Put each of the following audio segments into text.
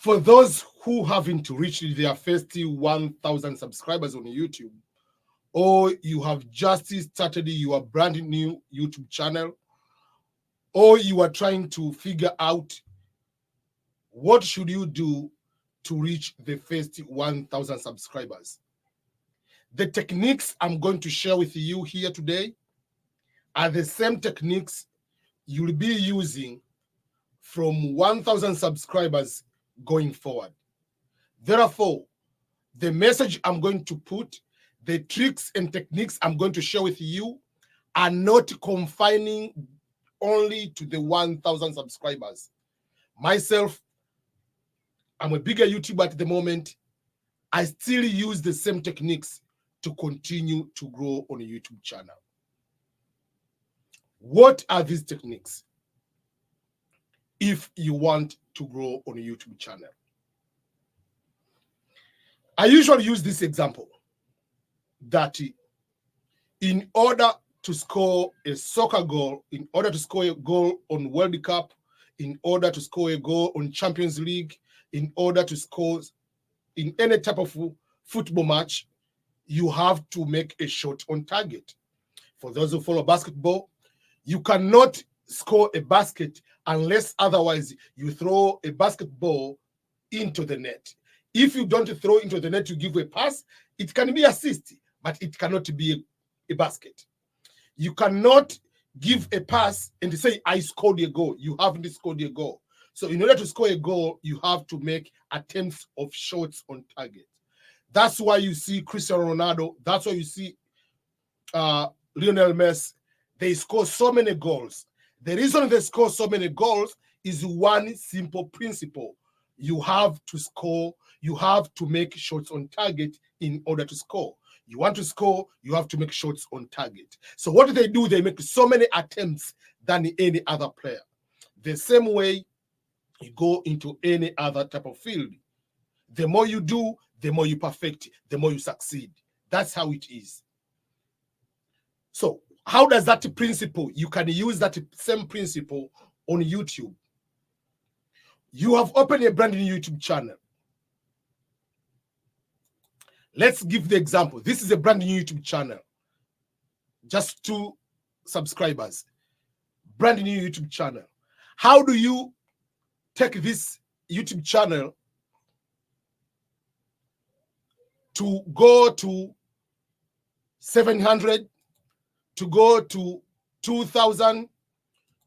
For those who haven't reached their first 1,000 subscribers on YouTube, or you have just started your brand new YouTube channel, or you are trying to figure out what should you do to reach the first 1,000 subscribers. The techniques I'm going to share with you here today are the same techniques you'll be using from 1,000 subscribers going forward. Therefore, the message I'm going to put, the tricks and techniques I'm going to share with you are not confining only to the 1,000 subscribers. Myself, I'm a bigger YouTuber at the moment. I still use the same techniques to continue to grow on a YouTube channel. What are these techniques if you want to grow on a YouTube channel? I usually use this example that in order to score a soccer goal, in order to score a goal on World Cup, in order to score a goal on Champions League, in order to score in any type of football match, you have to make a shot on target. For those who follow basketball, you cannot score a basket unless otherwise you throw a basketball into the net. If you don't throw into the net, you give a pass, it can be assist, but it cannot be a basket. You cannot give a pass and say, I scored a goal. You haven't scored a goal. So in order to score a goal, you have to make attempts of shots on target. That's why you see Cristiano Ronaldo. That's why you see Lionel Messi. They score so many goals. The reason they score so many goals is one simple principle. You have to score. You have to make shots on target in order to score. You want to score, you have to make shots on target. So what do? They make so many attempts than any other player. The same way you go into any other type of field. The more you do, the more you perfect, the more you succeed. That's how it is. So how does that principle, you can use that same principle on YouTube. You have opened a brand new YouTube channel. Let's give the example. This is a brand new YouTube channel. Just 2 subscribers. Brand new YouTube channel. How do you take this YouTube channel to go to 700, to go to 2,000,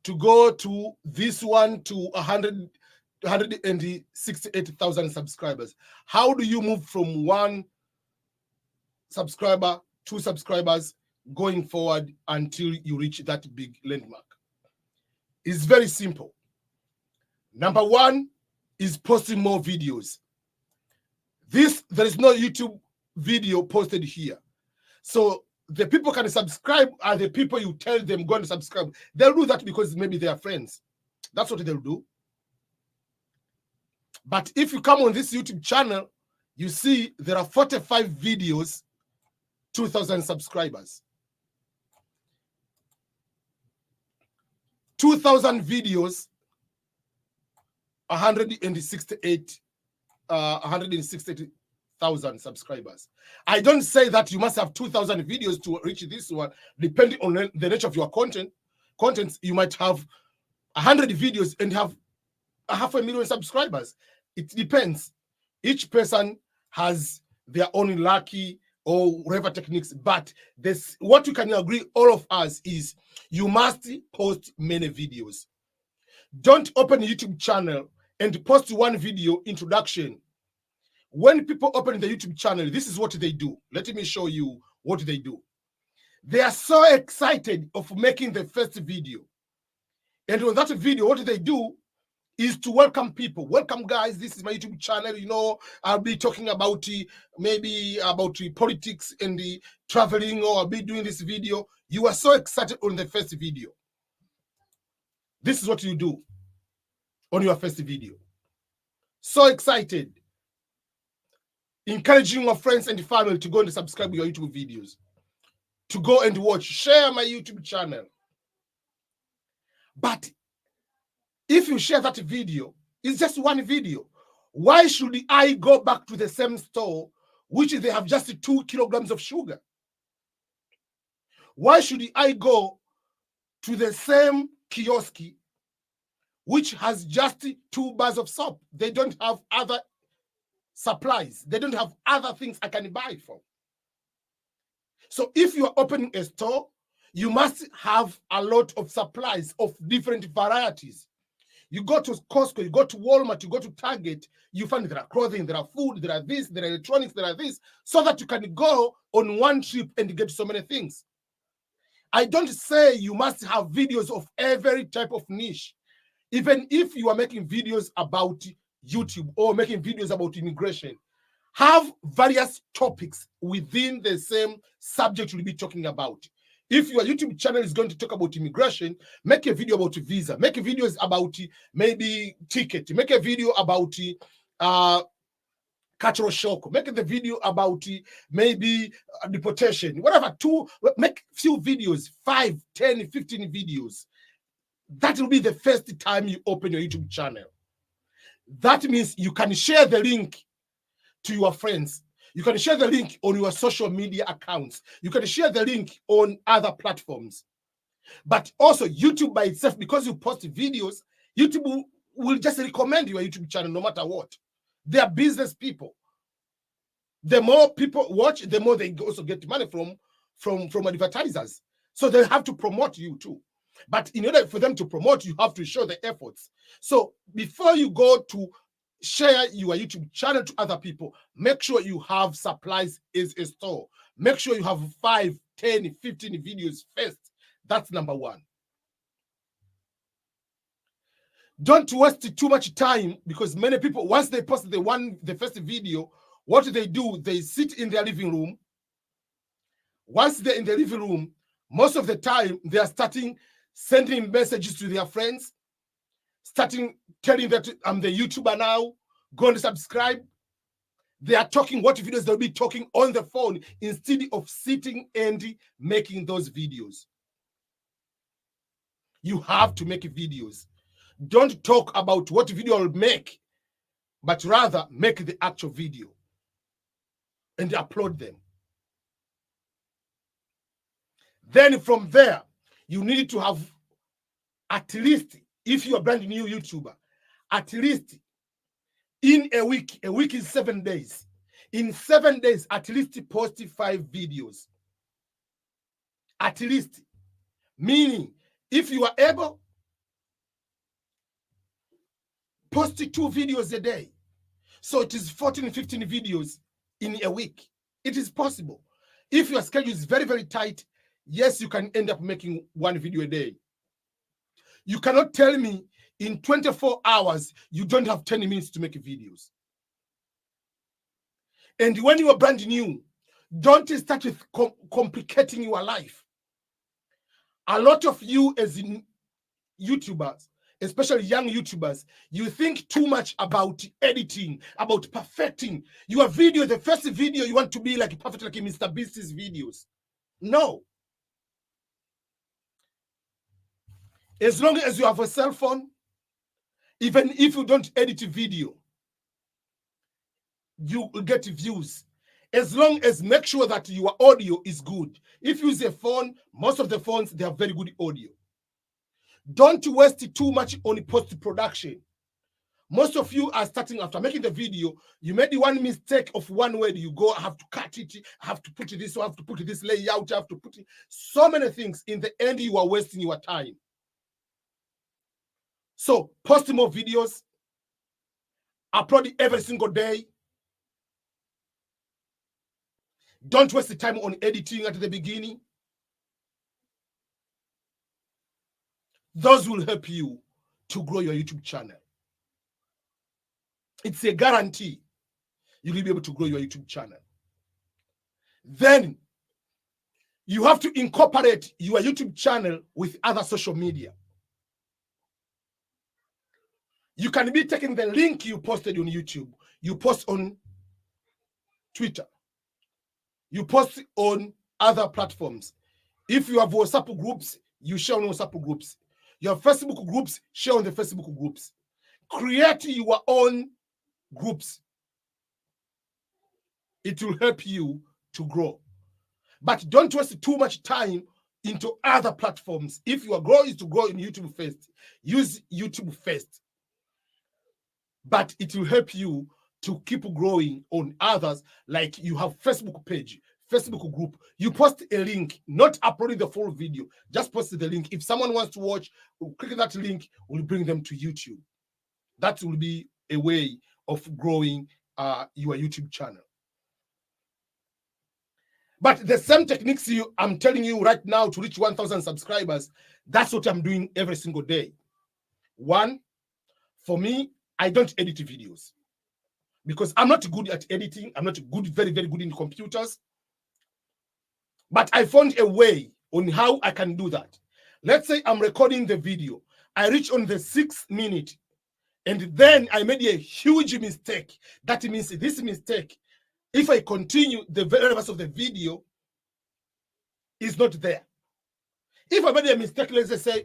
to go to this one to 168,000 subscribers? How do you move from 1 subscriber, 2 subscribers going forward until you reach that big landmark? It's very simple. Number 1 is posting more videos. There is no YouTube video posted here. So the people can subscribe are the people you tell them go and subscribe. They'll do that because maybe they are friends. That's what they'll do. But if you come on this YouTube channel, you see there are 45 videos, 2,000 subscribers. 2,000 videos, 168,000 subscribers. I don't say that you must have 2,000 videos to reach this one. Depending on the nature of your contents, you might have 100 videos and have 500,000 subscribers. It depends. Each person has their own lucky or whatever techniques, but what we can agree, all of us, is you must post many videos. Don't open a YouTube channel and post 1 video introduction. When people open the YouTube channel, this is what they do. Let me show you what they do. They are so excited of making the first video. And on that video, what they do is to welcome people. Welcome, guys. This is my YouTube channel. You know, I'll be talking about maybe about politics and the traveling, or I'll be doing this video. You are so excited on the first video. This is what you do on your first video. So excited. Encouraging your friends and family to go and subscribe to your YouTube videos. To go and watch. Share my YouTube channel. But if you share that video, it's just 1 video. Why should I go back to the same store which they have just 2 kilograms of sugar? Why should I go to the same kiosk which has just 2 bars of soap? They don't have other supplies. They don't have other things I can buy from. So if you are opening a store, you must have a lot of supplies of different varieties. You go to Costco, you go to Walmart, you go to Target, you find there are clothing, there are food, there are this, there are electronics, there are this, so that you can go on one trip and get so many things. I don't say you must have videos of every type of niche. Even if you are making videos about YouTube or making videos about immigration, have various topics within the same subject you'll be talking about. If your YouTube channel is going to talk about immigration, make a video about visa, make videos about maybe ticket, make a video about cultural shock, make the video about maybe deportation, whatever, make few videos, 5, 10, 15 videos. That will be the first time you open your YouTube channel. That means you can share the link to your friends. You can share the link on your social media accounts. You can share the link on other platforms. But also YouTube by itself, because you post videos, YouTube will just recommend your YouTube channel no matter what. They are business people. The more people watch, the more they also get money from advertisers. So they have to promote you too. But in order for them to promote, you have to show the efforts. So before you go to share your YouTube channel to other people, make sure you have supplies as a store. Make sure you have 5, 10, 15 videos first. That's number 1. Don't waste too much time, because many people, once they post the first video, what do? They sit in their living room. Once they're in the living room, most of the time they are starting sending messages to their friends, starting telling that I'm the YouTuber now, go and subscribe. They are talking what videos they'll be talking on the phone instead of sitting and making those videos. You have to make videos. Don't talk about what video I'll make, but rather make the actual video and upload them. Then from there, you need to have at least, if you are a brand new YouTuber, at least in a week is 7 days. In 7 days, at least post 5 videos. At least. Meaning, if you are able, post 2 videos a day. So it is 14, 15 videos in a week. It is possible. If your schedule is very, very tight, yes, you can end up making 1 video a day. You cannot tell me in 24 hours you don't have 10 minutes to make videos. And when you are brand new, don't start with complicating your life. A lot of you as YouTubers, especially young YouTubers, you think too much about editing, about perfecting your video. The first video, you want to be like perfect, like Mr. Beast's videos. No. As long as you have a cell phone, even if you don't edit a video, you will get views. As long as make sure that your audio is good. If you use a phone, most of the phones, they have very good audio. Don't waste too much on post-production. Most of you are starting after making the video, you made 1 mistake of 1 word, you go, I have to cut it, I have to put this, I have to put this layout, I have to put it. So many things. In the end, you are wasting your time. So post more videos, upload it every single day. Don't waste the time on editing at the beginning. Those will help you to grow your YouTube channel. It's a guarantee you will be able to grow your YouTube channel. Then you have to incorporate your YouTube channel with other social media. You can be taking the link you posted on YouTube, you post on Twitter, you post on other platforms. If you have WhatsApp groups, you share on WhatsApp groups. You have Facebook groups, share on the Facebook groups. Create your own groups. It will help you to grow. But don't waste too much time into other platforms. If your goal is to grow in YouTube first, use YouTube first. But it will help you to keep growing on others. Like you have Facebook page, Facebook group. You post a link, not uploading the full video. Just post the link. If someone wants to watch, click that link, will bring them to YouTube. That will be a way of growing your YouTube channel. But the same techniques I'm telling you right now to reach 1,000 subscribers, that's what I'm doing every single day. One, for me, I don't edit videos because I'm not good at editing. I'm not good, very, very good in computers. But I found a way on how I can do that. Let's say I'm recording the video. I reach on the 6th minute, and then I made a huge mistake. That means this mistake, if I continue, the very rest of the video is not there. If I made a mistake, let's just say,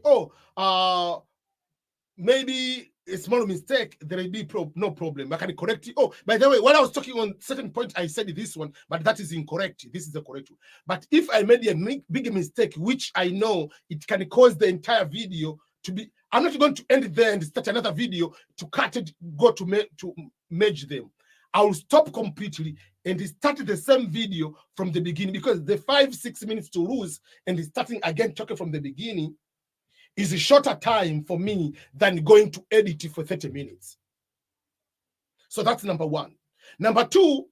maybe a small mistake, there will be no problem. I can correct it. Oh, by the way, when I was talking on certain point, I said this one, but that is incorrect. This is the correct one. But if I made a big mistake, which I know it can cause the entire video to be, I'm not going to end it there and start another video to cut it, go to merge them. I will stop completely and start the same video from the beginning, because the 5-6 minutes to lose and starting again talking from the beginning is a shorter time for me than going to edit it for 30 minutes. So that's number one. Number two,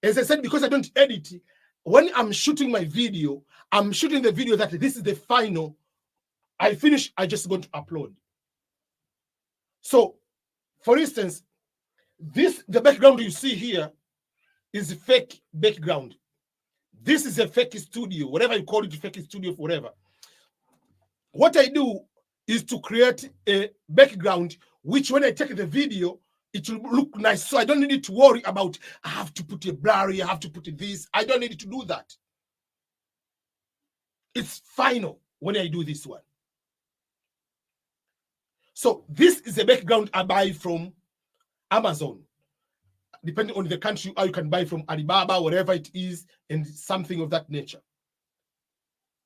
as I said, because I don't edit, when I'm shooting my video, I'm shooting the video that this is the final. I finish, I just going to upload. So, for instance, the background you see here is a fake background. This is a fake studio, whatever you call it, fake studio, forever. What I do is to create a background, which when I take the video, it will look nice. So I don't need to worry about, I have to put a blurry, I have to put this. I don't need to do that. It's final when I do this one. So this is a background I buy from Amazon. Depending on the country, or you can buy from Alibaba, whatever it is, and something of that nature.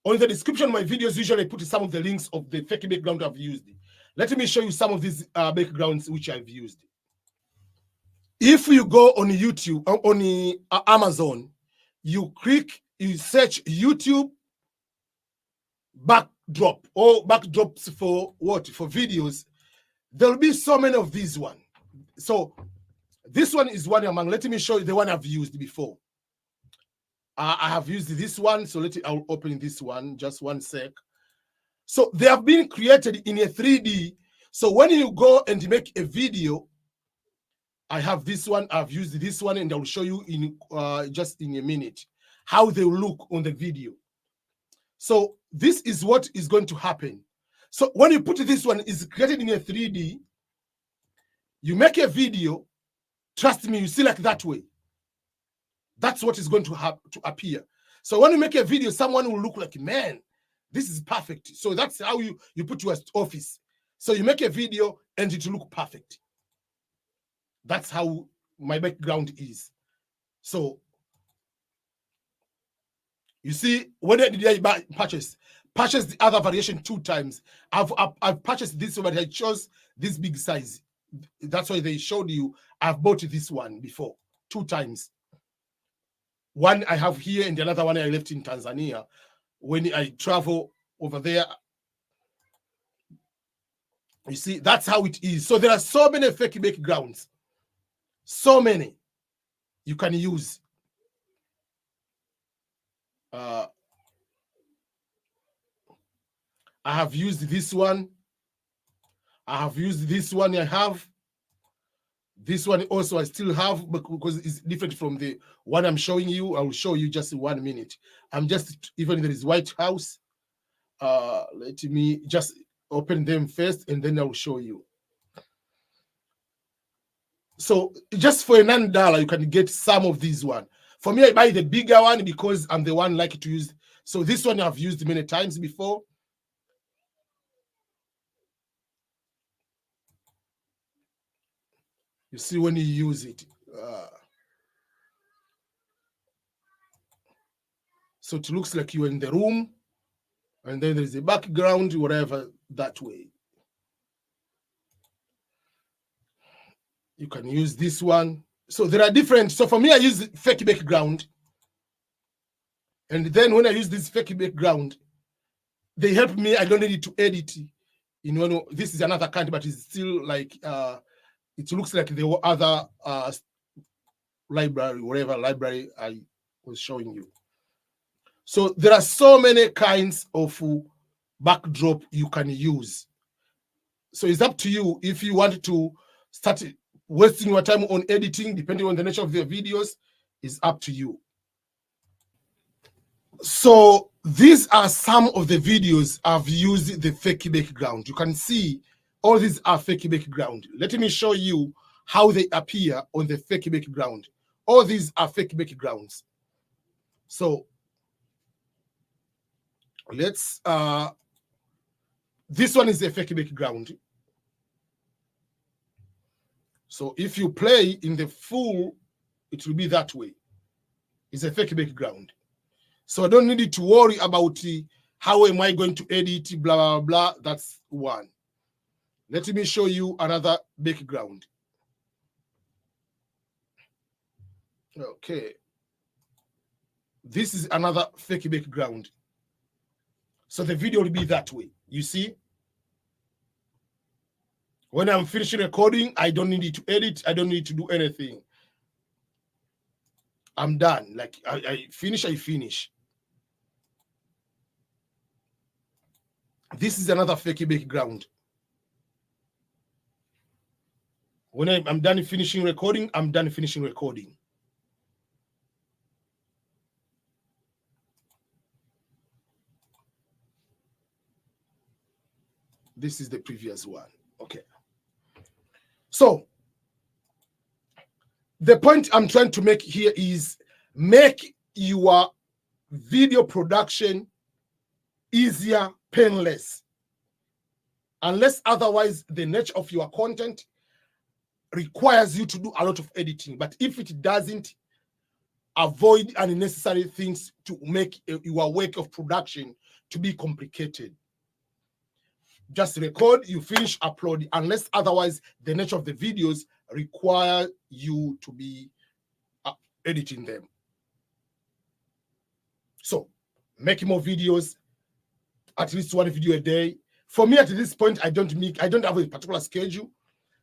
On the description of my videos, usually I put some of the links of the fake background I've used. Let me show you some of these backgrounds which I've used. If you go on YouTube, on Amazon, you search YouTube backdrop or backdrops for what? For videos. There'll be so many of these one. So this one is one among. Let me show you the one I've used before. I have used this one, so I'll open this one, just one sec. So they have been created in a 3D. So when you go and make a video, I have this one, I've used this one, and I'll show you in just in a minute how they will look on the video. So this is what is going to happen. So when you put this one, is created in a 3D, you make a video, trust me, you see like that way. That's what is going to appear. So when you make a video, someone will look like, man, this is perfect. So that's how you put your office. So you make a video and it will look perfect. That's how my background is. So you see, when did I purchase the other variation 2 times. I've purchased this one, but I chose this big size. That's why they showed you. I've bought this one before 2 times. One I have here and the another one I left in Tanzania when I travel over there. You see, that's how it is. So there are so many fake backgrounds. So many you can use. I have used this one. I have used this one. I have this one also. I still have, because it's different from the one I'm showing you. I will show you just in 1 minute. I'm just, even there is White House. Let me just open them first and then I will show you. So just for $9, you can get some of these one. For me, I buy the bigger one because I'm the one like to use. So this one I've used many times before. You see when you use it. So it looks like you're in the room, and then there's a background, whatever, that way. You can use this one. So there are different. So for me, I use fake background. And then when I use this fake background, they help me. I don't need to edit. You know, this is another kind, but it's still like, it looks like the other library, whatever library I was showing you. So there are so many kinds of backdrop you can use. So it's up to you if you want to start wasting your time on editing, depending on the nature of your videos, is up to you. So these are some of the videos I've used the fake background. You can see all these are fake background. Let me show you how they appear on the fake background. All these are fake backgrounds. So let's, this one is a fake background. So if you play in the full, it will be that way. It's a fake background. So I don't need to worry about how am I going to edit, blah, blah, blah. That's one. Let me show you another background. Okay. This is another fake background. So the video will be that way. You see? When I'm finishing recording, I don't need to edit. I don't need to do anything. I'm done. Like I finish, I finish. This is another fake background. When I'm done finishing recording, I'm done finishing recording. This is the previous one. Okay. So the point I'm trying to make here is make your video production easier, painless. Unless otherwise the nature of your content requires you to do a lot of editing. But if it doesn't, avoid unnecessary things to make your work of production to be complicated. Just record, you finish, upload, unless otherwise the nature of the videos require you to be editing them. So making more videos, at least one video a day. For me, at this point, I don't have a particular schedule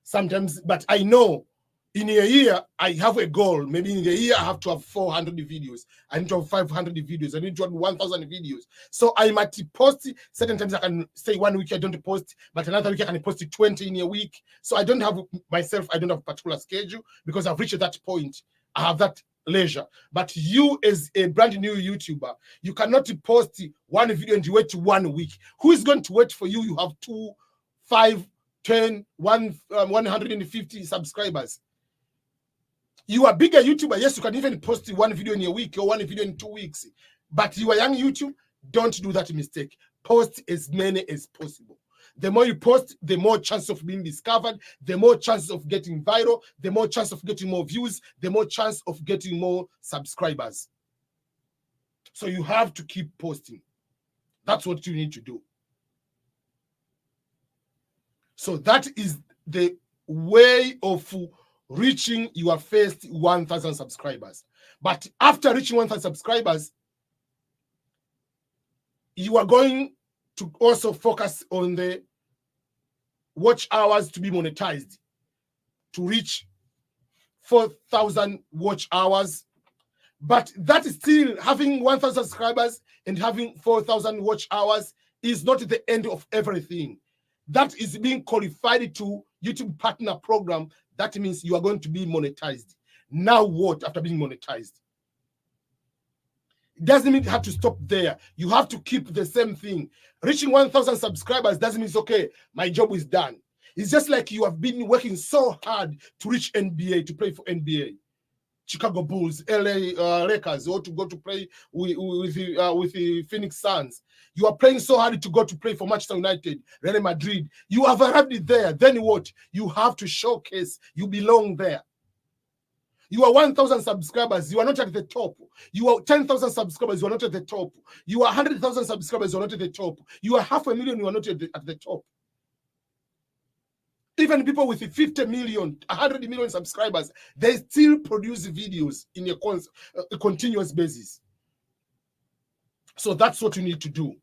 sometimes, but I know in a year I have a goal. Maybe in a year I have to have 400 videos. I need to have 500 videos. I need to have 1,000 videos. So I might post certain times. I can say 1 week I don't post, but another week I can post 20 in a week. So I don't have myself. I don't have a particular schedule because I've reached that point. I have that leisure. But you, as a brand new YouTuber, you cannot post one video and you wait 1 week. Who is going to wait for you? You have 2, 5, 10, 150 subscribers. You are a bigger YouTuber. Yes, you can even post one video in a week or one video in 2 weeks. But you are young YouTube, don't do that mistake. Post as many as possible. The more you post, the more chance of being discovered, the more chances of getting viral, the more chance of getting more views, the more chance of getting more subscribers. So you have to keep posting. That's what you need to do. So that is the way of reaching your first 1,000 subscribers. But after reaching 1,000 subscribers, you are going to also focus on the watch hours to be monetized, to reach 4,000 watch hours. But that is still, having 1,000 subscribers and having 4,000 watch hours is not the end of everything. That is being qualified to YouTube Partner Program. That means you are going to be monetized. Now what after being monetized? It doesn't mean you have to stop there. You have to keep the same thing. Reaching 1,000 subscribers doesn't mean it's okay, my job is done. It's just like you have been working so hard to reach NBA, to play for NBA. Chicago Bulls, LA Lakers, or to go to play with the Phoenix Suns. You are playing so hard to go to play for Manchester United, Real Madrid. You have arrived there. Then what? You have to showcase you belong there. You are 1,000 subscribers. You are not at the top. You are 10,000 subscribers. You are not at the top. You are 100,000 subscribers. You are not at the top. You are 500,000. You are not at the top. Even people with 50 million, 100 million subscribers, they still produce videos in a continuous basis. So that's what you need to do.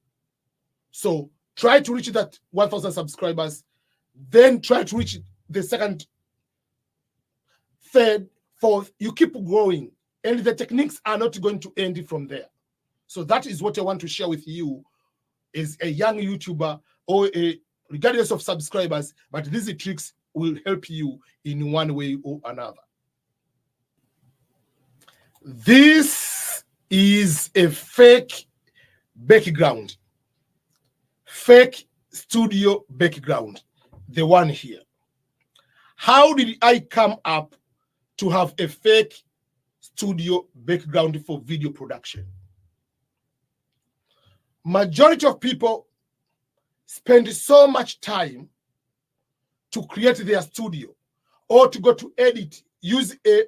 So try to reach that 1,000 subscribers. Then try to reach the second, third, fourth. You keep growing. And the techniques are not going to end from there. So that is what I want to share with you as a young YouTuber or regardless of subscribers, but these tricks will help you in one way or another. This is a fake background, fake studio background, the one here. How did I come up to have a fake studio background for video production? Majority of people spend so much time to create their studio or to go to edit, use a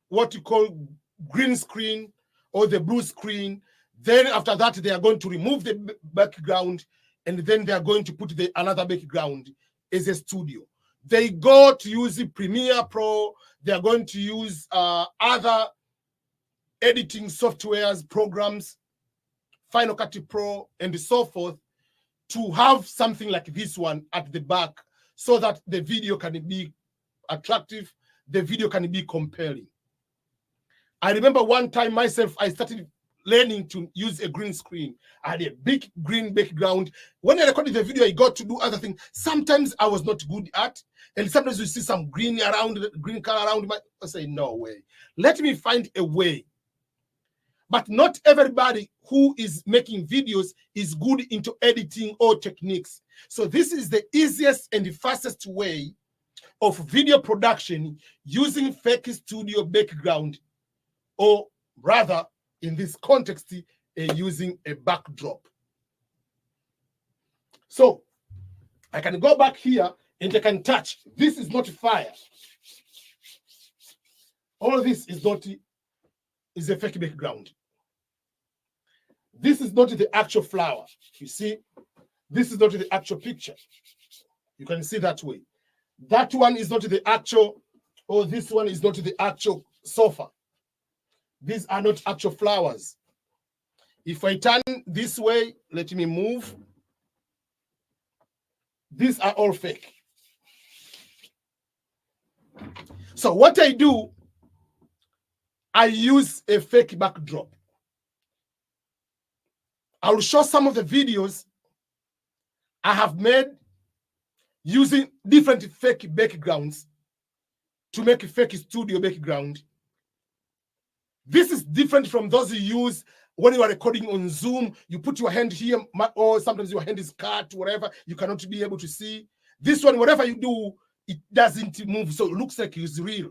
what you call green screen or the blue screen. Then after that, they are going to remove the background and then they are going to put another background as a studio. They go to use Premiere Pro. They are going to use other editing softwares, programs, Final Cut Pro, and so forth, to have something like this one at the back so that the video can be attractive, the video can be compelling. I remember one time myself, I started learning to use a green screen. I had a big green background. When I recorded the video, I got to do other things. Sometimes I was not good at, and sometimes you see some green color around my, I say, no way. Let me find a way. But not everybody who is making videos is good into editing or techniques. So this is the easiest and the fastest way of video production using fake studio background, or rather, in this context, using a backdrop. So I can go back here and I can touch. This is not fire. All of this is not, is a fake background. This is not the actual flower. You see, this is not the actual picture. You can see that way. That one is not the actual, or this one is not the actual sofa. These are not actual flowers. If I turn this way, let me move. These are all fake. So what I do, I use a fake backdrop. I will show some of the videos I have made using different fake backgrounds to make a fake studio background. This is different from those you use when you are recording on Zoom. You put your hand here, or sometimes your hand is cut, whatever. You cannot be able to see. This one, whatever you do, it doesn't move, so it looks like it's real.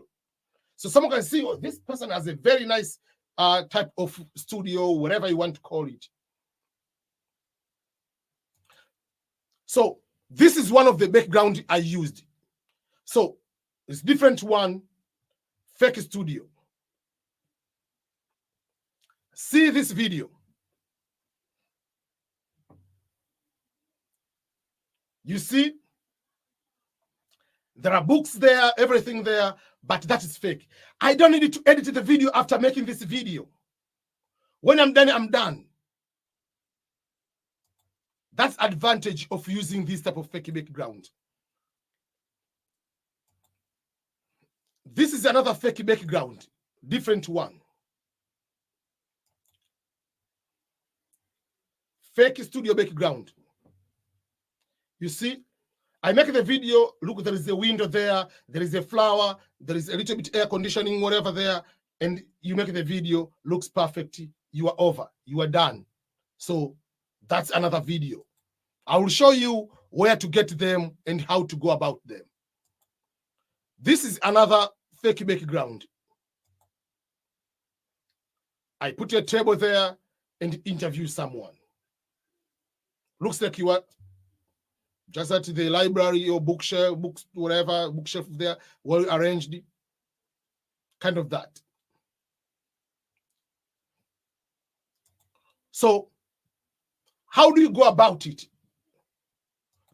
So someone can see, oh, this person has a very nice type of studio, whatever you want to call it. So this is one of the background I used. So it's different one, fake studio. See this video. You see, there are books there, everything there, but that is fake. I don't need to edit the video after making this video. When I'm done, I'm done. That's advantage of using this type of fake background. This is another fake background, different one. Fake studio background. You see, I make the video, look, there is a window there, there is a flower, there is a little bit air conditioning, whatever there, and you make the video, looks perfect, you are over, you are done. So that's another video. I will show you where to get them and how to go about them. This is another fake background. I put a table there and interview someone. Looks like you are just at the library or bookshelf, books, whatever, bookshelf there, well arranged, kind of that. So how do you go about it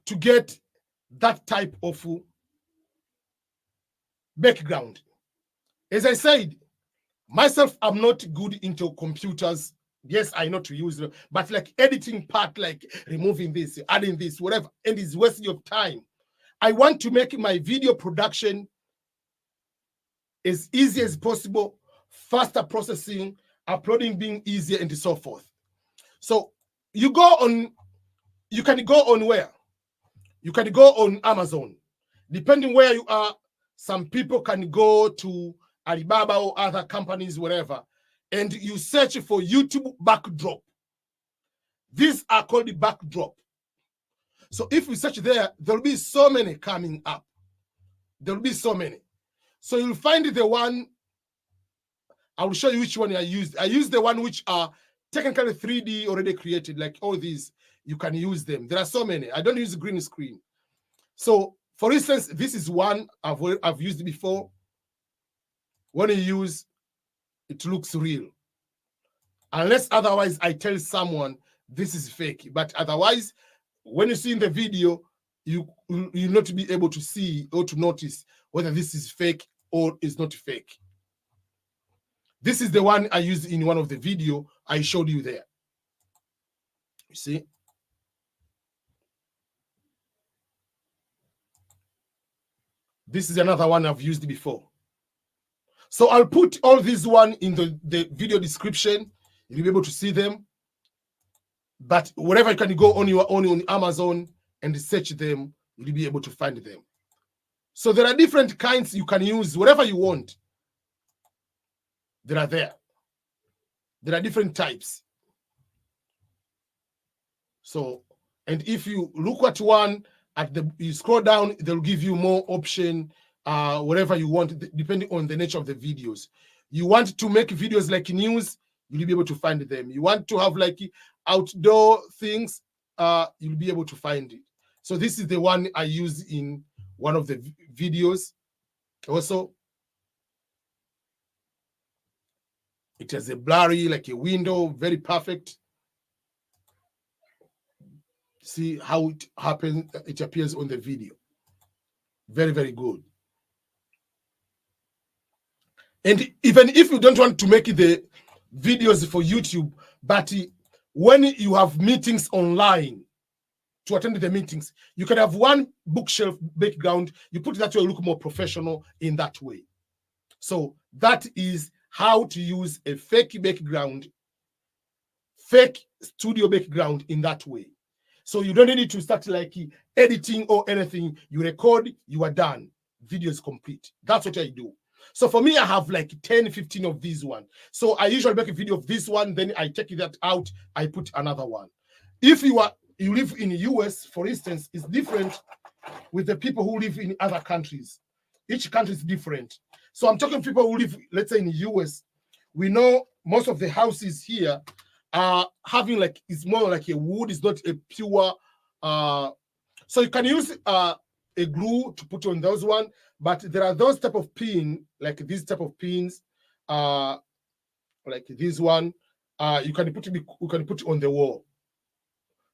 to get that type of background? As I said, myself, I'm not good into computers. Yes, I know to use them, but like editing part, like removing this, adding this, whatever, and it's wasting your time. I want to make my video production as easy as possible, faster processing, uploading being easier, and so forth. So you can go on where? You can go on Amazon. Depending where you are, some people can go to Alibaba or other companies, wherever, and you search for YouTube backdrop. These are called the backdrop. So if you search there, there'll be so many coming up. There'll be so many. So you'll find the one, I will show you which one I used. I used the one which are technically 3D already created, like all these, you can use them. There are so many. I don't use green screen. So for instance, this is one I've used before. When you use, it looks real. Unless otherwise I tell someone this is fake. But otherwise, when you see in the video, you'll not be able to see or to notice whether this is fake or is not fake. This is the one I used in one of the video I showed you there. You see? This is another one I've used before. So I'll put all these one in the video description. You'll be able to see them. But wherever you can go on your own on Amazon and search them, you'll be able to find them. So there are different kinds you can use, whatever you want. They are there. There are different types. So, and if you look at one, you scroll down, they'll give you more option, whatever you want, depending on the nature of the videos. You want to make videos like news, you'll be able to find them. You want to have like outdoor things, you'll be able to find it. So this is the one I use in one of the videos. Also, it has a blurry, like a window, very perfect. See how it happens, it appears on the video. Very, very good. And even if you don't want to make the videos for YouTube, but when you have meetings online, to attend the meetings, you can have one bookshelf background, you put that way, you look more professional in that way. So that is how to use a fake background, fake studio background in that way. So you don't need to start like editing or anything. You record, you are done. Video is complete. That's what I do. So for me, I have like 10, 15 of these one. So I usually make a video of this one, then I take that out, I put another one. If you live in the US, for instance, it's different with the people who live in other countries. Each country is different. So I'm talking people who live, let's say in the US, we know most of the houses here are having like, it's more like a wood, it's not a pure, so you can use a glue to put on those one, but there are those type of pin, like these type of pins, like this one, you can put it on the wall.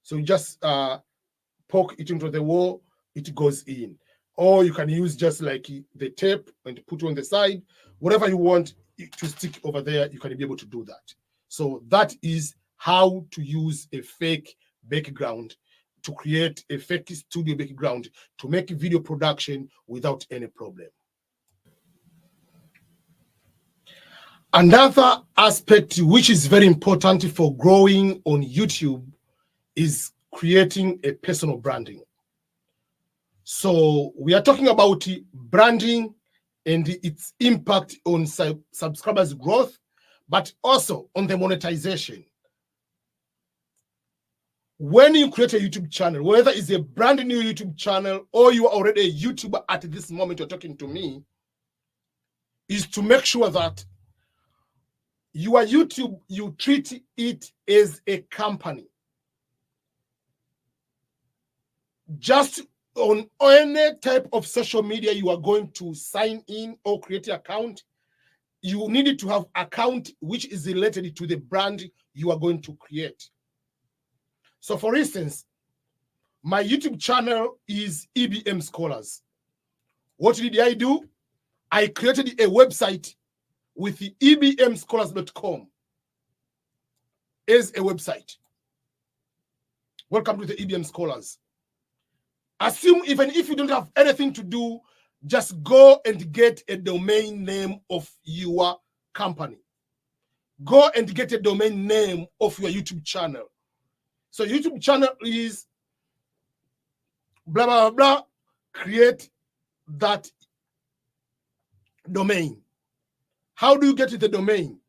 So you just poke it into the wall, it goes in. Or you can use just like the tape and put on the side. Whatever you want to stick over there, you can be able to do that. So that is how to use a fake background, to create a fake studio background, to make video production without any problem. Another aspect which is very important for growing on YouTube is creating a personal branding. So we are talking about branding and its impact on subscribers' growth, but also on the monetization. When you create a YouTube channel, whether it's a brand new YouTube channel or you are already a YouTuber at this moment you're talking to me, is to make sure that your YouTube, you treat it as a company. Just on any type of social media you are going to sign in or create an account, you need to have account which is related to the brand you are going to create. So for instance, my YouTube channel is EBM Scholars. What did I do? I created a website with the ebmscholars.com as a website. Welcome to the EBM Scholars. Assume even if you don't have anything to do, just go and get a domain name of your company. Go and get a domain name of your YouTube channel. So YouTube channel is blah, blah, blah. Create that domain. How do you get the domain?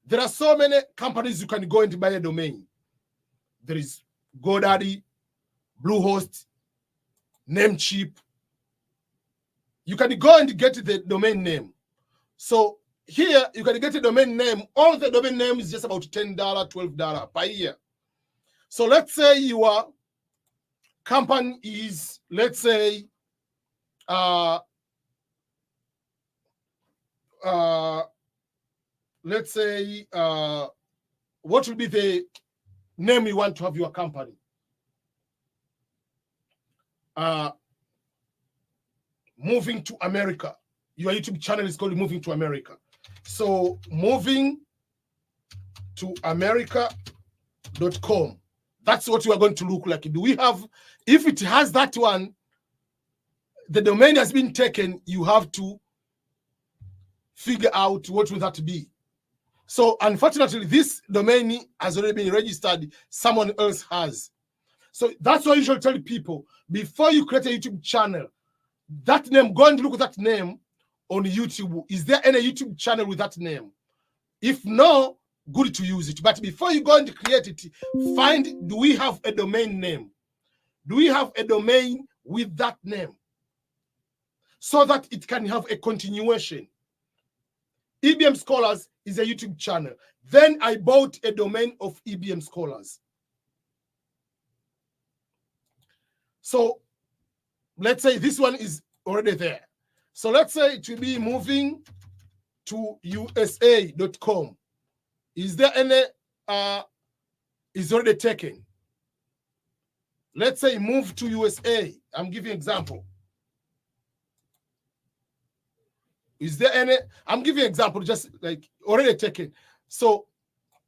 There are so many companies you can go and buy a domain. There is GoDaddy, Bluehost, Namecheap. You can go and get the domain name. So here you can get a domain name. All the domain name is just about $10, $12 per year. So let's say your company is, let's say, what will be the name you want to have your company? Moving to America. Your YouTube channel is called Moving to America. So moving to America.com. That's what you are going to look like. Do we have, if it has that one, the domain has been taken, you have to figure out what will that be. So unfortunately, this domain has already been registered. Someone else has. So that's why I usually tell people, before you create a YouTube channel, that name, go and look at that name on YouTube. Is there any YouTube channel with that name? If no, good to use it. But before you go and create it, find, do we have a domain name? Do we have a domain with that name? So that it can have a continuation. EBM Scholars is a YouTube channel. Then I bought a domain of EBM Scholars. So let's say this one is already there. So let's say it will be moving to USA.com. Is there any, is already taken? Let's say move to USA. I'm giving an example. Is there any, I'm giving an example, just like already taken. So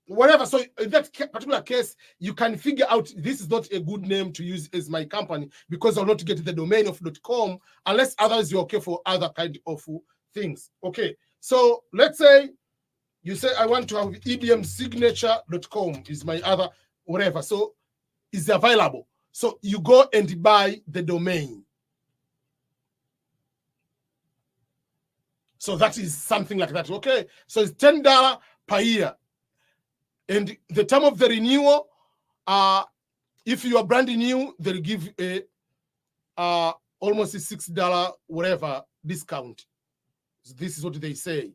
whatever, so in that particular case, you can figure out this is not a good name to use as my company because I'll not get the domain of .com unless others you're okay for other kind of things. Okay, so let's say you say I want to have ebmsignature.com is my other whatever. So it's available. So you go and buy the domain. So that is something like that. Okay, so it's $10 per year. And the time of the renewal, if you are brand new, they'll give a almost a $6 whatever discount. So this is what they say.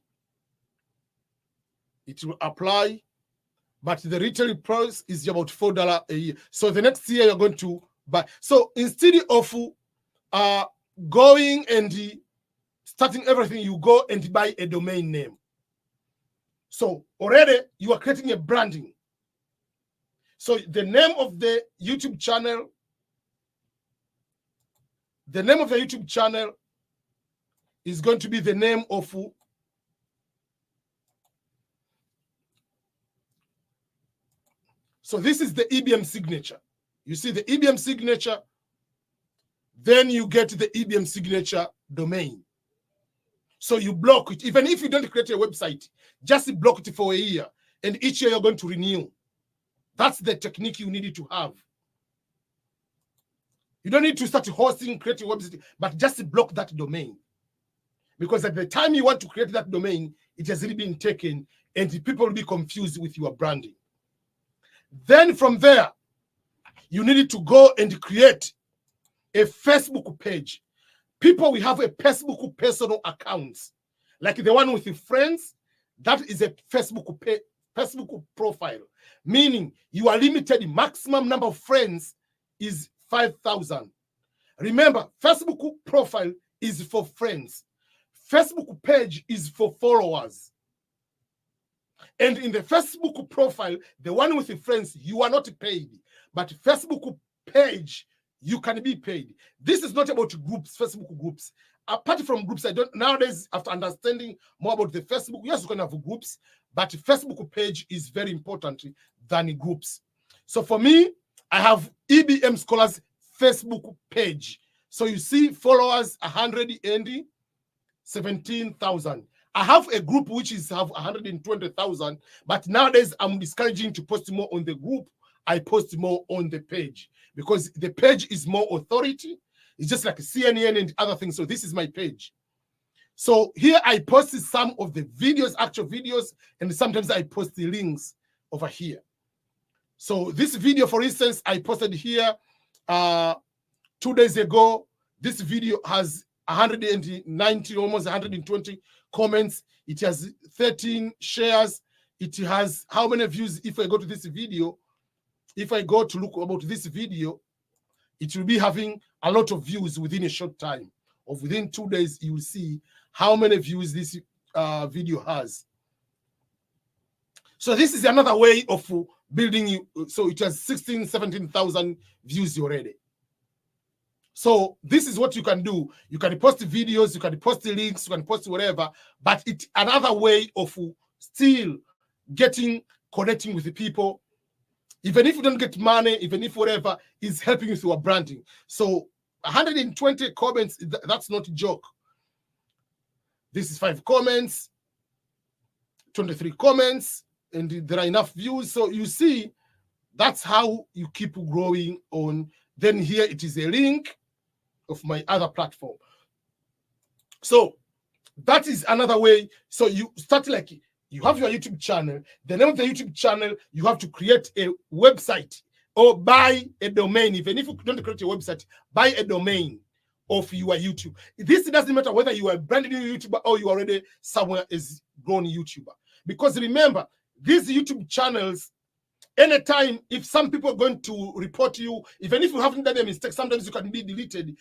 It will apply, but the retail price is about $4 a year. So the next year you're going to buy. So instead of going and starting everything, you go and buy a domain name. So already you are creating a branding. So the name of the YouTube channel, is going to be the name of so this is the EBM signature. You see the EBM signature, then you get the EBM signature domain. So you block it. Even if you don't create a website, just block it for a year. And each year you're going to renew. That's the technique you need to have. You don't need to start hosting, creating a website, but just block that domain. Because at the time you want to create that domain, it has already been taken and people will be confused with your branding. Then from there, you need to go and create a Facebook page. People will have a Facebook personal accounts, like the one with your friends, That is a Facebook profile, meaning you are limited. Maximum number of friends is 5,000. Remember, Facebook profile is for friends. Facebook page is for followers. And in the Facebook profile, the one with the friends, you are not paid. But Facebook page, you can be paid. This is not about groups, Facebook groups. Apart from groups, nowadays, after understanding more about the Facebook, yes, you can have groups, but Facebook page is very important than groups. So for me, I have EBM Scholars Facebook page. So you see followers 117,000. I have a group which is have 120,000, but nowadays I'm discouraging to post more on the group. I post more on the page because the page is more authority. It's just like CNN and other things. So this is my page. So here I post some of the videos, actual videos, and sometimes I post the links over here. So this video, for instance, I posted here 2 days ago. This video has 190, almost 120 comments. It has 13 shares. It has how many views? If I go to this video, if I go to look about this video, it will be having a lot of views within a short time. Or within 2 days, you will see how many views this video has. So this is another way of building you. So it has 17,000 views already. So this is what you can do. You can post videos, you can post the links, you can post whatever, but it's another way of still connecting with the people. Even if you don't get money, even if whatever, is helping you through a branding. So 120 comments, that's not a joke. This is 5 comments, 23 comments, and there are enough views. So you see, that's how you keep growing on. Then here it is a link of my other platform. So that is another way. So you start like, you have your YouTube channel. The name of the YouTube channel, you have to create a website or buy a domain. Even if you don't create a website, buy a domain of your YouTube. This doesn't matter whether you are a brand new YouTuber or you already somewhere is grown YouTuber. Because remember, these YouTube channels, anytime, if some people are going to report you, even if you haven't done a mistake, sometimes you can be deleted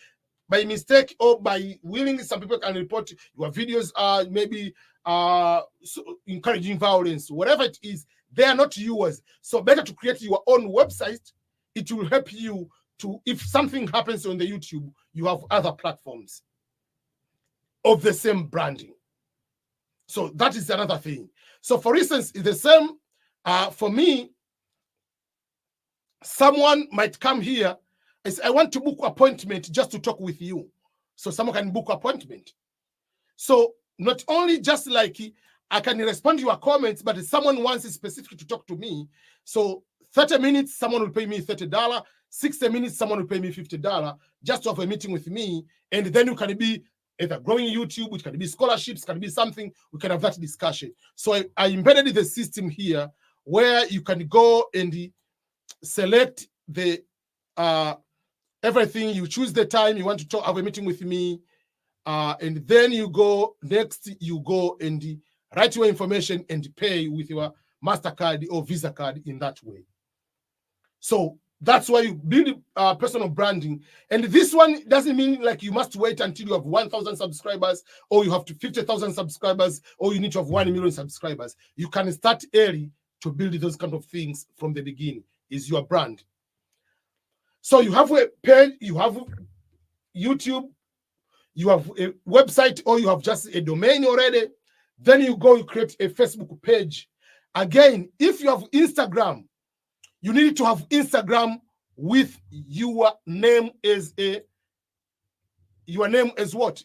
by mistake or by willingly. Some people can report your videos are maybe encouraging violence, whatever it is, they are not yours. So better to create your own website. It will help you to, if something happens on the YouTube, you have other platforms of the same branding. So that is another thing. So for instance, the same for me, someone might come here and say, I want to book an appointment just to talk with you. So someone can book an appointment. So not only just like I can respond to your comments, but if someone wants specifically to talk to me, so 30 minutes, someone will pay me $30. 60 minutes, someone will pay me $50 just to have a meeting with me. And then you can be either growing YouTube, which can be scholarships, can be something, we can have that discussion. So I embedded the system here where you can go and select the everything. You choose the time you want to have a meeting with me, and then you go next. You go and write your information and pay with your MasterCard or Visa card in that way. So that's why you build personal branding. And this one doesn't mean like you must wait until you have 1,000 subscribers or you have to 50,000 subscribers or you need to have 1 million subscribers. You can start early to build those kind of things from the beginning. Is your brand. So you have a page, you have YouTube, you have a website, or you have just a domain already. Then you go, you create a Facebook page. Again, if you have Instagram, you need to have Instagram with your name as what?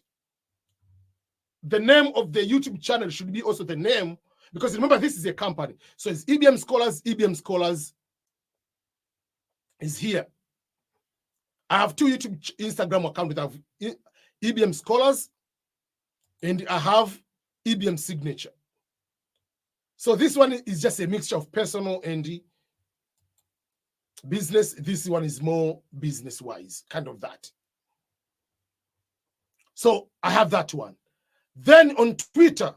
The name of the YouTube channel should be also the name, because remember, this is a company. So it's EBM Scholars. EBM Scholars is here. I have 2 YouTube Instagram accounts. I have EBM Scholars and I have EBM Signature. So this one is just a mixture of personal and business. This one is more business-wise, kind of that. So I have that one. Then on Twitter,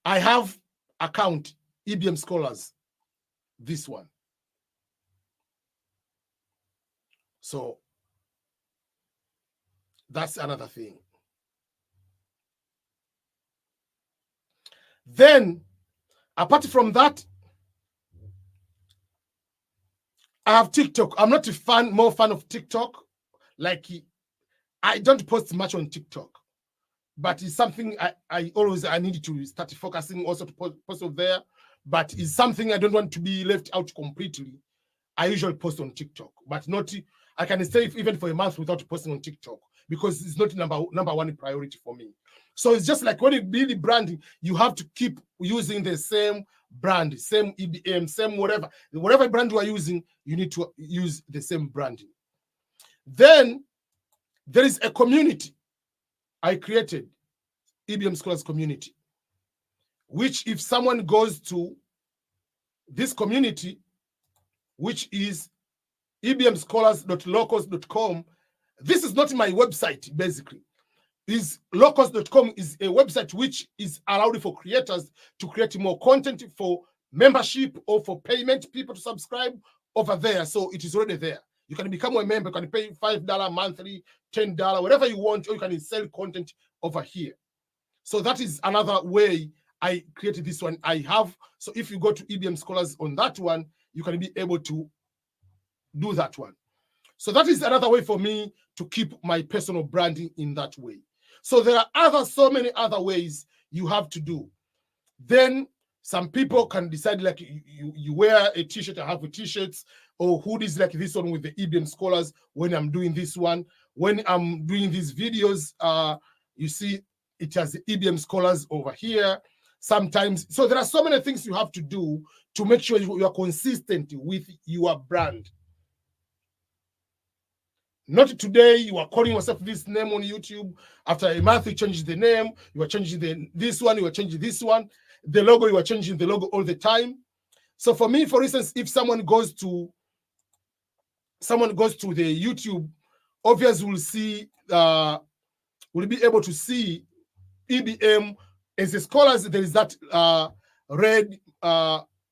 I have account, EBM Scholars, this one. So that's another thing. Then, apart from that, I have TikTok. I'm not more fan of TikTok. Like, I don't post much on TikTok, but it's something I need to start focusing also to post over there. But it's something I don't want to be left out completely. I usually post on TikTok, but not. I can stay even for a month without posting on TikTok because it's not number one priority for me. So it's just like when you build branding, you have to keep using the same brand, same EBM, same whatever brand you are using, you need to use the same branding. Then there is a community I created, EBM Scholars community, which if someone goes to this community, which is ebmscholars.locals.com, this is not my website, basically. This locals.com is a website which is allowed for creators to create more content for membership or for payment, people to subscribe over there. So it is already there. You can become a member, you can pay $5 monthly, $10, whatever you want, or you can sell content over here. So that is another way I created this one. So if you go to EBM Scholars on that one, you can be able to do that one. So that is another way for me to keep my personal branding in that way. So there are so many other ways you have to do. Then some people can decide, like, you wear a t-shirt, I have a t-shirts or hoodies like this one with the EBM Scholars when I'm doing this one. When I'm doing these videos, you see it has the EBM Scholars over here. Sometimes, so there are so many things you have to do to make sure you are consistent with your brand. Not today, you are calling yourself this name on YouTube. After a month, you change the name. You are changing this one. You are changing this one. The logo, you are changing the logo all the time. So for me, for instance, if someone goes to the YouTube, obviously will be able to see EBM as a Scholars. There is that red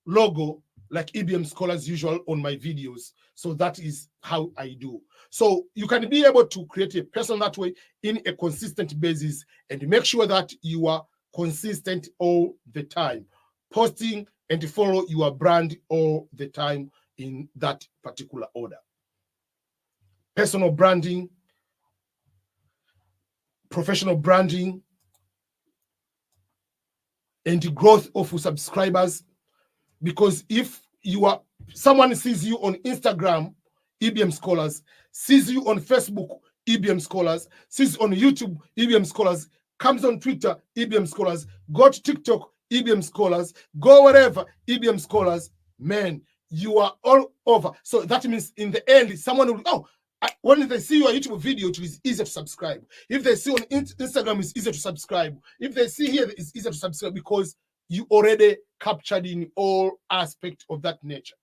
logo like EBM Scholars usual on my videos. So that is how I do. So you can be able to create a person that way in a consistent basis and make sure that you are consistent all the time, posting and follow your brand all the time in that particular order. Personal branding, professional branding, and the growth of subscribers. Because if someone sees you on Instagram, EBM Scholars, sees you on Facebook, EBM Scholars, sees on YouTube, EBM Scholars, comes on Twitter, EBM Scholars, go to TikTok, EBM Scholars, go wherever, EBM Scholars, man, you are all over. So that means in the end, someone will, when they see your YouTube video, it is easy to subscribe. If they see on Instagram, it's easy to subscribe. If they see here, it's easy to subscribe because you already captured in all aspects of that nature.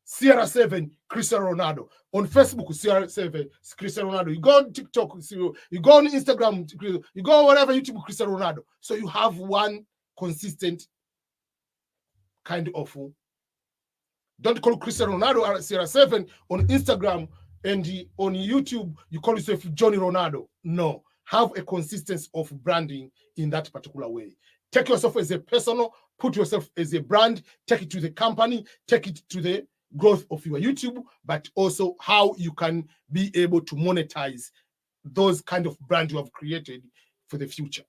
CR7, Cristiano Ronaldo. On Facebook, CR7, Cristiano Ronaldo. You go on TikTok, you go on Instagram, you go whatever, YouTube, Cristiano Ronaldo. So you have one consistent kind of. Don't call Cristiano Ronaldo CR7 on Instagram and on YouTube, you call yourself Johnny Ronaldo. No. Have a consistency of branding in that particular way. Take yourself as a personal, put yourself as a brand, take it to the company, take it to the growth of your YouTube, but also how you can be able to monetize those kind of brand you have created for the future.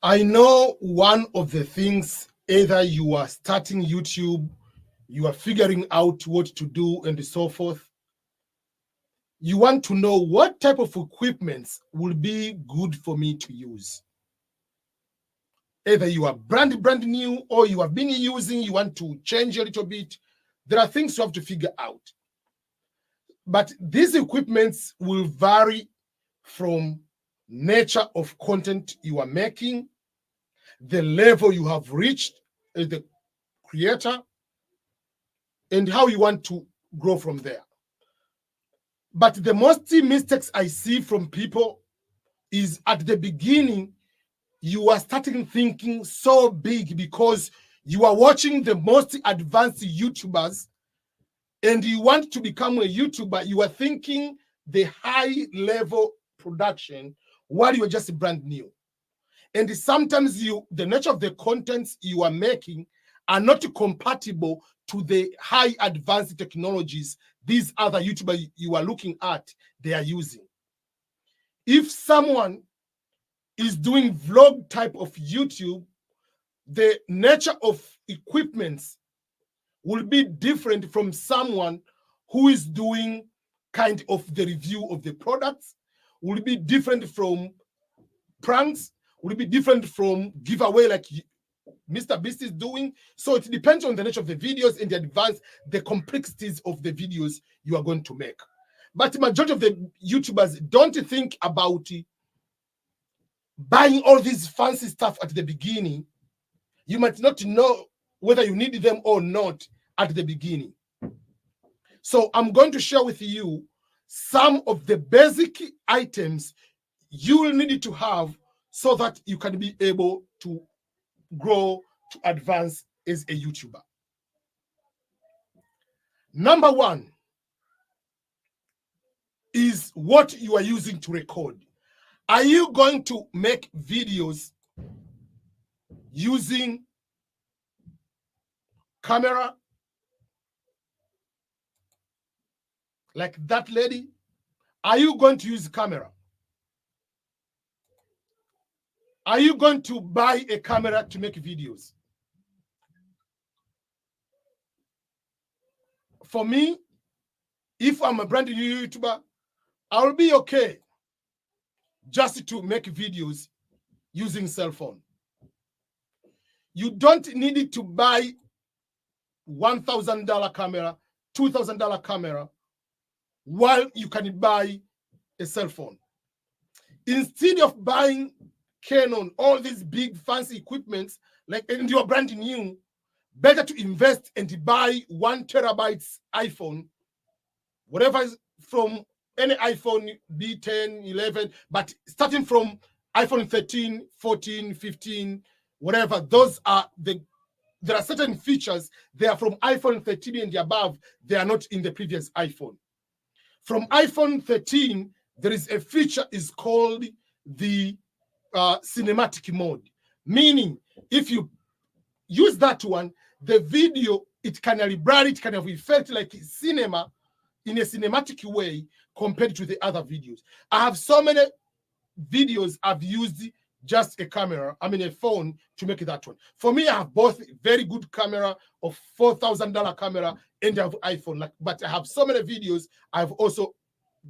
I know one of the things, either you are starting YouTube, you are figuring out what to do and so forth. You want to know what type of equipment will be good for me to use. Either you are brand new or you have been using, you want to change a little bit. There are things you have to figure out. But these equipments will vary from nature of content you are making, the level you have reached as the creator, and how you want to grow from there. But the most mistakes I see from people is at the beginning, you are starting thinking so big because you are watching the most advanced YouTubers and you want to become a YouTuber. You are thinking the high level production while you're just brand new. And sometimes the nature of the contents you are making are not compatible to the high advanced technologies these other YouTubers you are looking at, they are using. If someone is doing vlog type of YouTube, the nature of equipments will be different from someone who is doing kind of the review of the products, will be different from pranks, will be different from giveaway like Mr. Beast is doing. So it depends on the nature of the videos and the complexities of the videos you are going to make. But the majority of the YouTubers don't think about buying all these fancy stuff at the beginning. You might not know whether you need them or not at the beginning. So I'm going to share with you some of the basic items you will need to have so that you can be able to grow, to advance as a YouTuber. Number one is what you are using to record. Are you going to make videos using camera like that lady? Are you going to use camera? Are you going to buy a camera to make videos? For me, if I'm a brand new YouTuber, I'll be okay just to make videos using cell phone. You don't need to buy $1,000 camera, $2,000 camera, while you can buy a cell phone. Instead of buying Canon, all these big fancy equipments, like, and you're brand new, better to invest and buy 1 terabyte iPhone, whatever is from any iPhone, B10, 11, but starting from iPhone 13, 14, 15, whatever, those are there are certain features, they are from iPhone 13 and above, they are not in the previous iPhone. From iPhone 13, there is a feature is called the cinematic mode, meaning if you use that one, the video, it can blur, it can have effect like cinema in a cinematic way compared to the other videos. I have so many videos I've used just a camera, a phone to make that one. For me, I have both very good camera of $4,000 camera and I have iPhone, but I have so many videos I've also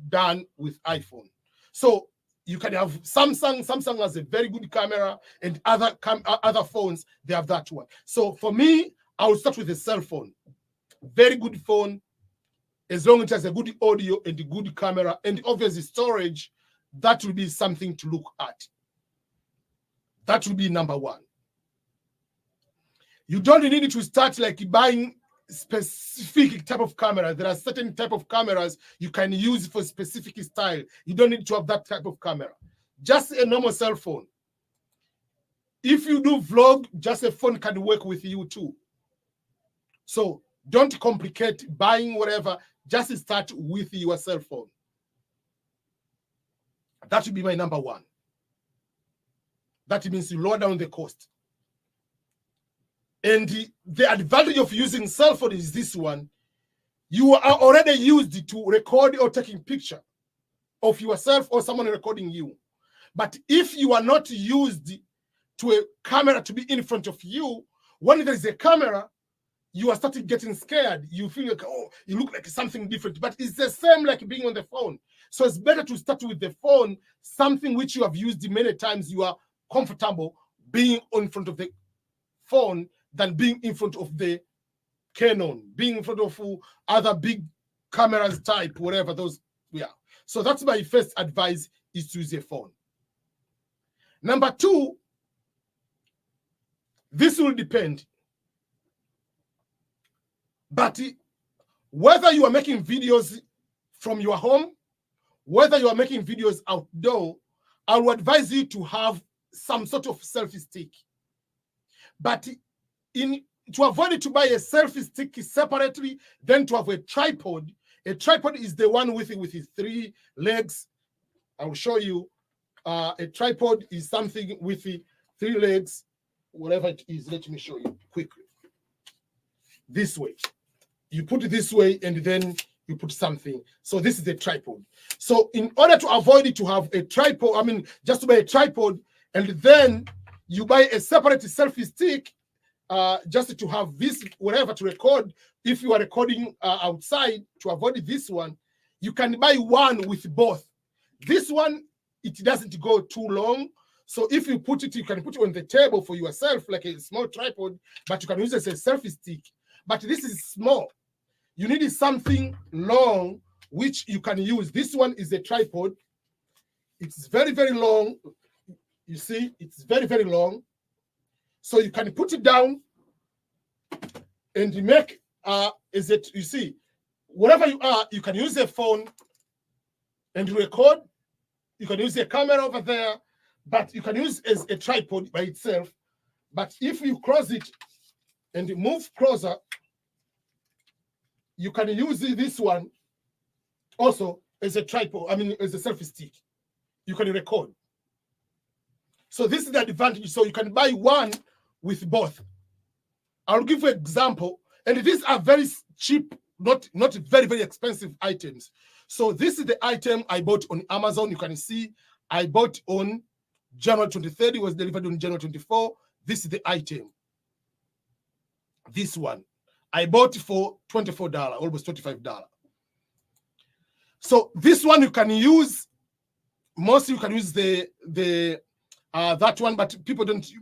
done with iPhone. So you can have Samsung has a very good camera, and other phones, they have that one. So for me, I will start with a cell phone. Very good phone, as long as it has a good audio and a good camera, and obviously storage, that will be something to look at. That will be number one. You don't need to start like buying specific type of camera. There are certain type of cameras you can use for specific style. You don't need to have that type of camera. Just a normal cell phone. If you do vlog, just a phone can work with you too. So don't complicate buying whatever. Just start with your cell phone. That would be my number one. That means you lower down the cost. And the advantage of using cell phone is this one. You are already used to record or taking picture of yourself or someone recording you. But if you are not used to a camera to be in front of you, when there is a camera, you are starting getting scared. You feel like, oh, you look like something different. But it's the same like being on the phone. So it's better to start with the phone, something which you have used many times. You are comfortable being in front of the phone than being in front of the Canon, being in front of other big cameras type, whatever those, yeah. So that's my first advice, is to use a phone. Number two, this will depend. But whether you are making videos from your home, whether you are making videos outdoor, I will advise you to have some sort of selfie stick. But to avoid it, to buy a selfie stick separately, then to have a tripod. A tripod is the one with its 3 legs. I will show you. A tripod is something with 3 legs, whatever it is. Let me show you quickly. This way. You put it this way, and then you put something. So this is the tripod. So in order to avoid it, to have a tripod, just to buy a tripod, and then you buy a separate selfie stick, just to have this, whatever, to record. If you are recording outside, to avoid this one, you can buy one with both. This one, it doesn't go too long. So if you put it, you can put it on the table for yourself, like a small tripod, but you can use it as a selfie stick. But this is small. You need something long, which you can use. This one is a tripod. It's very, very long. You see, it's very, very long. So you can put it down and make, you see, wherever you are, you can use a phone and record. You can use a camera over there, but you can use as a tripod by itself. But if you close it and move closer, you can use this one also as a tripod, as a selfie stick. You can record. So this is the advantage. So you can buy one with both. I'll give you an example. And these are very cheap, not very, very expensive items. So this is the item I bought on Amazon. You can see I bought on January 23rd. It was delivered on January 24th. This is the item. This one. I bought it for $24, almost $25. So this one you can use, mostly you can use that one, but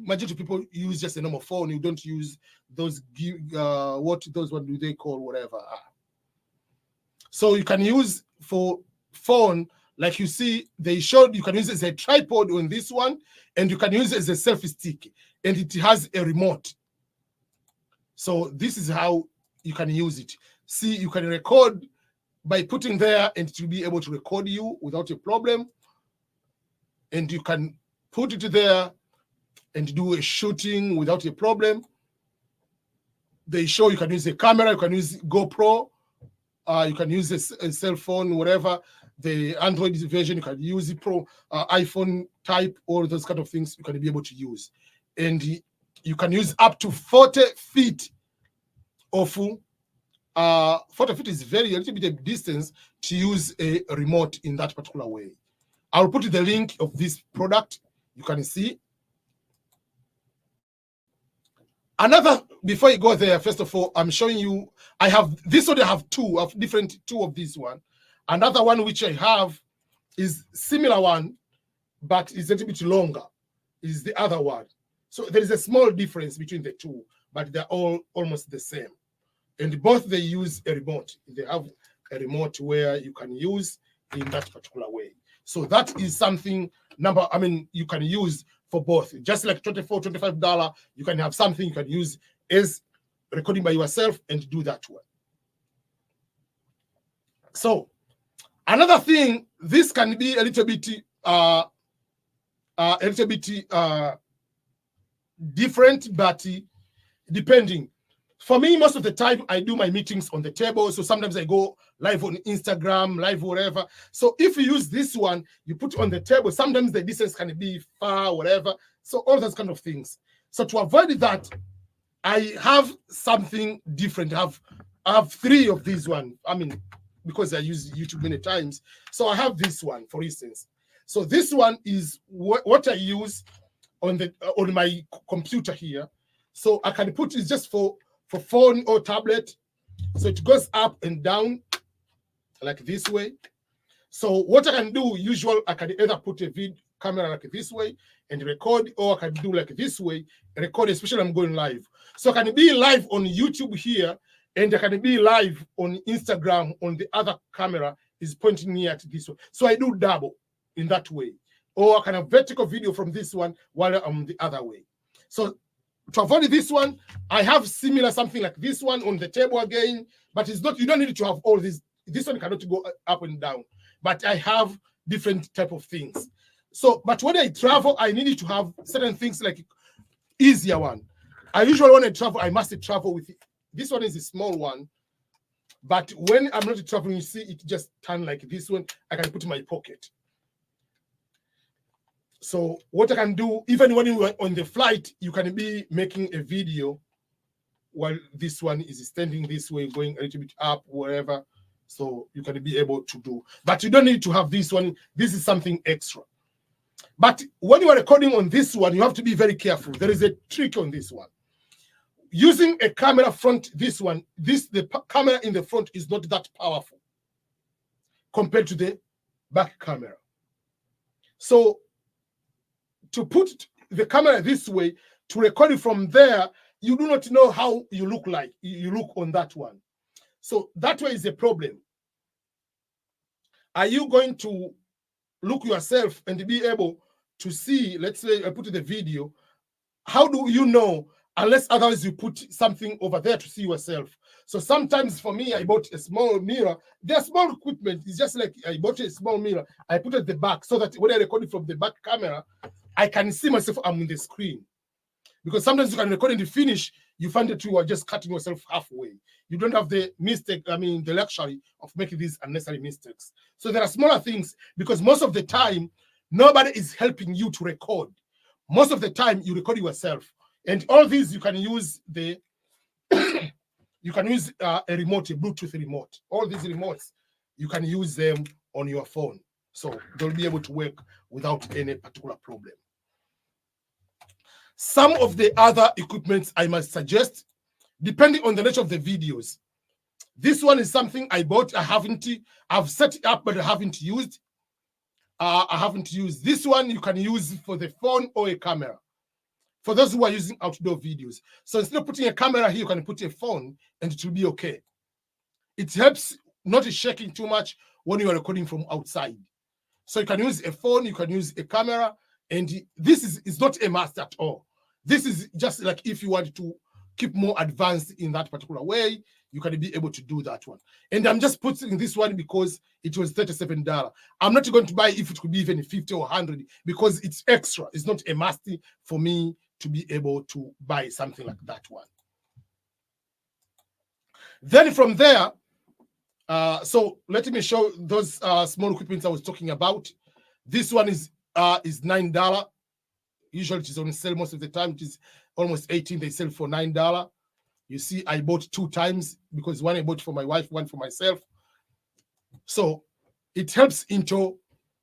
majority of people use just a normal phone. You don't use those, those what do they call, whatever. So you can use for phone, like you see, they showed you can use it as a tripod on this one, and you can use it as a selfie stick, and it has a remote. So this is how you can use it. See, you can record by putting there, and it will be able to record you without a problem. And you can put it there and do a shooting without a problem. They show you can use a camera, you can use GoPro, you can use a cell phone, whatever. The Android version, you can use it iPhone type, all those kind of things you can be able to use. And you can use up to 40 feet of 40 feet is a little bit of distance to use a remote in that particular way. I'll put the link of this product. You can see. Another, before you go there, first of all, I'm showing you, I have this one, I have two of this one. Another one which I have is similar one, but it's a little bit longer, is the other one. So there is a small difference between the two, but they're all almost the same. And both they use a remote. They have a remote where you can use in that particular way. So that is something you can use for both. Just like $24, $25, you can have something you can use as recording by yourself and do that one. So another thing, this can be a little bit different, but depending. For me, most of the time, I do my meetings on the table. So sometimes I go live on Instagram, live whatever. So if you use this one, you put it on the table. Sometimes the distance can be far, whatever. So all those kind of things. So to avoid that, I have something different. I have 3 of these one. Because I use YouTube many times. So I have this one, for instance. So this one is what I use on my computer here. So I can put it just for phone or tablet. So it goes up and down like this way. So what I can do, usually I can either put a video camera like this way and record, or I can do like this way, record, especially I'm going live. So I can be live on YouTube here, and I can be live on Instagram on the other camera is pointing me at this one. So I do double in that way. Or I can have vertical video from this one while I'm the other way. So to avoid this one, I have similar something like this one on the table again, but it's not, you don't need to have all these. This one cannot go up and down, but I have different type of things. So, but when I travel, I needed to have certain things like easier one. I usually when I travel, I must travel with it. This one is a small one, but when I'm not traveling, you see it just turn like this one. I can put in my pocket. So what I can do, even when you are on the flight, you can be making a video while this one is standing this way, going a little bit up, wherever. So you can be able to do, but you don't need to have this one. This is something extra. But when you are recording on this one, you have to be very careful. There is a trick on this one. Using a camera front, this one, the camera in the front is not that powerful compared to the back camera. So to put the camera this way, to record it from there, you do not know how you look like. You look on that one. So that way is a problem. Are you going to look yourself and be able to see, let's say I put the video, how do you know, unless otherwise you put something over there to see yourself? So sometimes for me, I bought a small mirror. They're small equipment. It's just like I bought a small mirror. I put it at the back so that when I record it from the back camera, I can see myself, I'm in the screen. Because sometimes you can record in the finish, you find that you are just cutting yourself halfway. You don't have the mistake, the luxury of making these unnecessary mistakes. So there are smaller things, because most of the time, nobody is helping you to record. Most of the time, you record yourself. And all these, you can use a remote, a Bluetooth remote. All these remotes, you can use them on your phone. So they'll be able to work without any particular problem. Some of the other equipments I must suggest, depending on the nature of the videos. This one is something I bought. I've set it up, but I haven't used. This one. You can use for the phone or a camera. For those who are using outdoor videos. So instead of putting a camera here, you can put a phone and it will be okay. It helps not shaking too much when you are recording from outside. So you can use a phone, you can use a camera, and this is not a must at all. This is just like if you want to keep more advanced in that particular way, you can be able to do that one. And I'm just putting this one because it was $37. I'm not going to buy if it could be even 50 or 100 because it's extra. It's not a must for me to be able to buy something like that one. Then from there, so let me show those small equipments I was talking about. This one is $9. Usually it is on sale most of the time. It is almost $18. They sell for $9. You see, I bought 2 times because one I bought for my wife, one for myself. So it helps into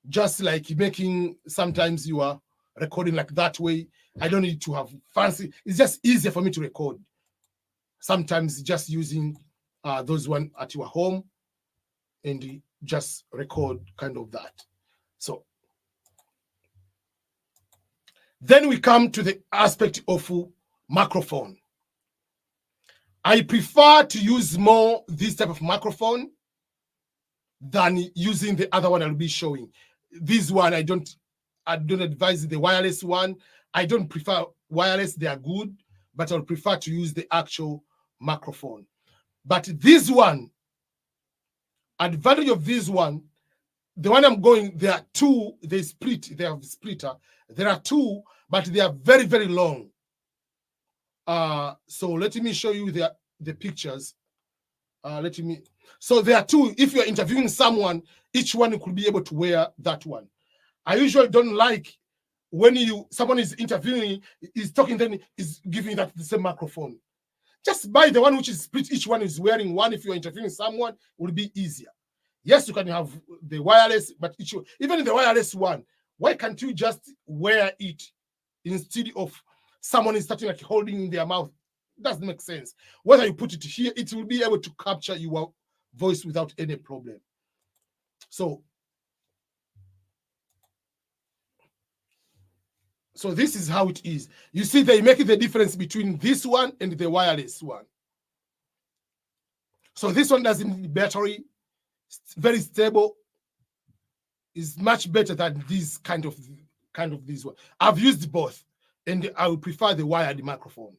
just like making, sometimes you are recording like that way. I don't need to have fancy. It's just easier for me to record. Sometimes just using those one at your home and just record kind of that. So then we come to the aspect of microphone. I prefer to use more this type of microphone than using the other one I'll be showing. This one I don't advise the wireless one. I don't prefer wireless, they are good, but I'll prefer to use the actual microphone. But this one, advantage of this one, the one I'm going, there are 2, they have splitter. There are 2, but they are very, very long. So let me show you the pictures. So there are 2. If you're interviewing someone, each one could be able to wear that one. I usually don't like when someone is interviewing, is talking, then is giving that the same microphone. Just buy the one which is split. Each one is wearing one. If you're interviewing someone, it will be easier. Yes, you can have the wireless, but even in the wireless one, why can't you just wear it instead of someone is starting like holding in their mouth? It doesn't make sense. Whether you put it here, it will be able to capture your voice without any problem. So this is how it is. You see, they make the difference between this one and the wireless one. So this one doesn't need battery. It's very stable. It's much better than this kind of this one. I've used both, and I would prefer the wired microphone.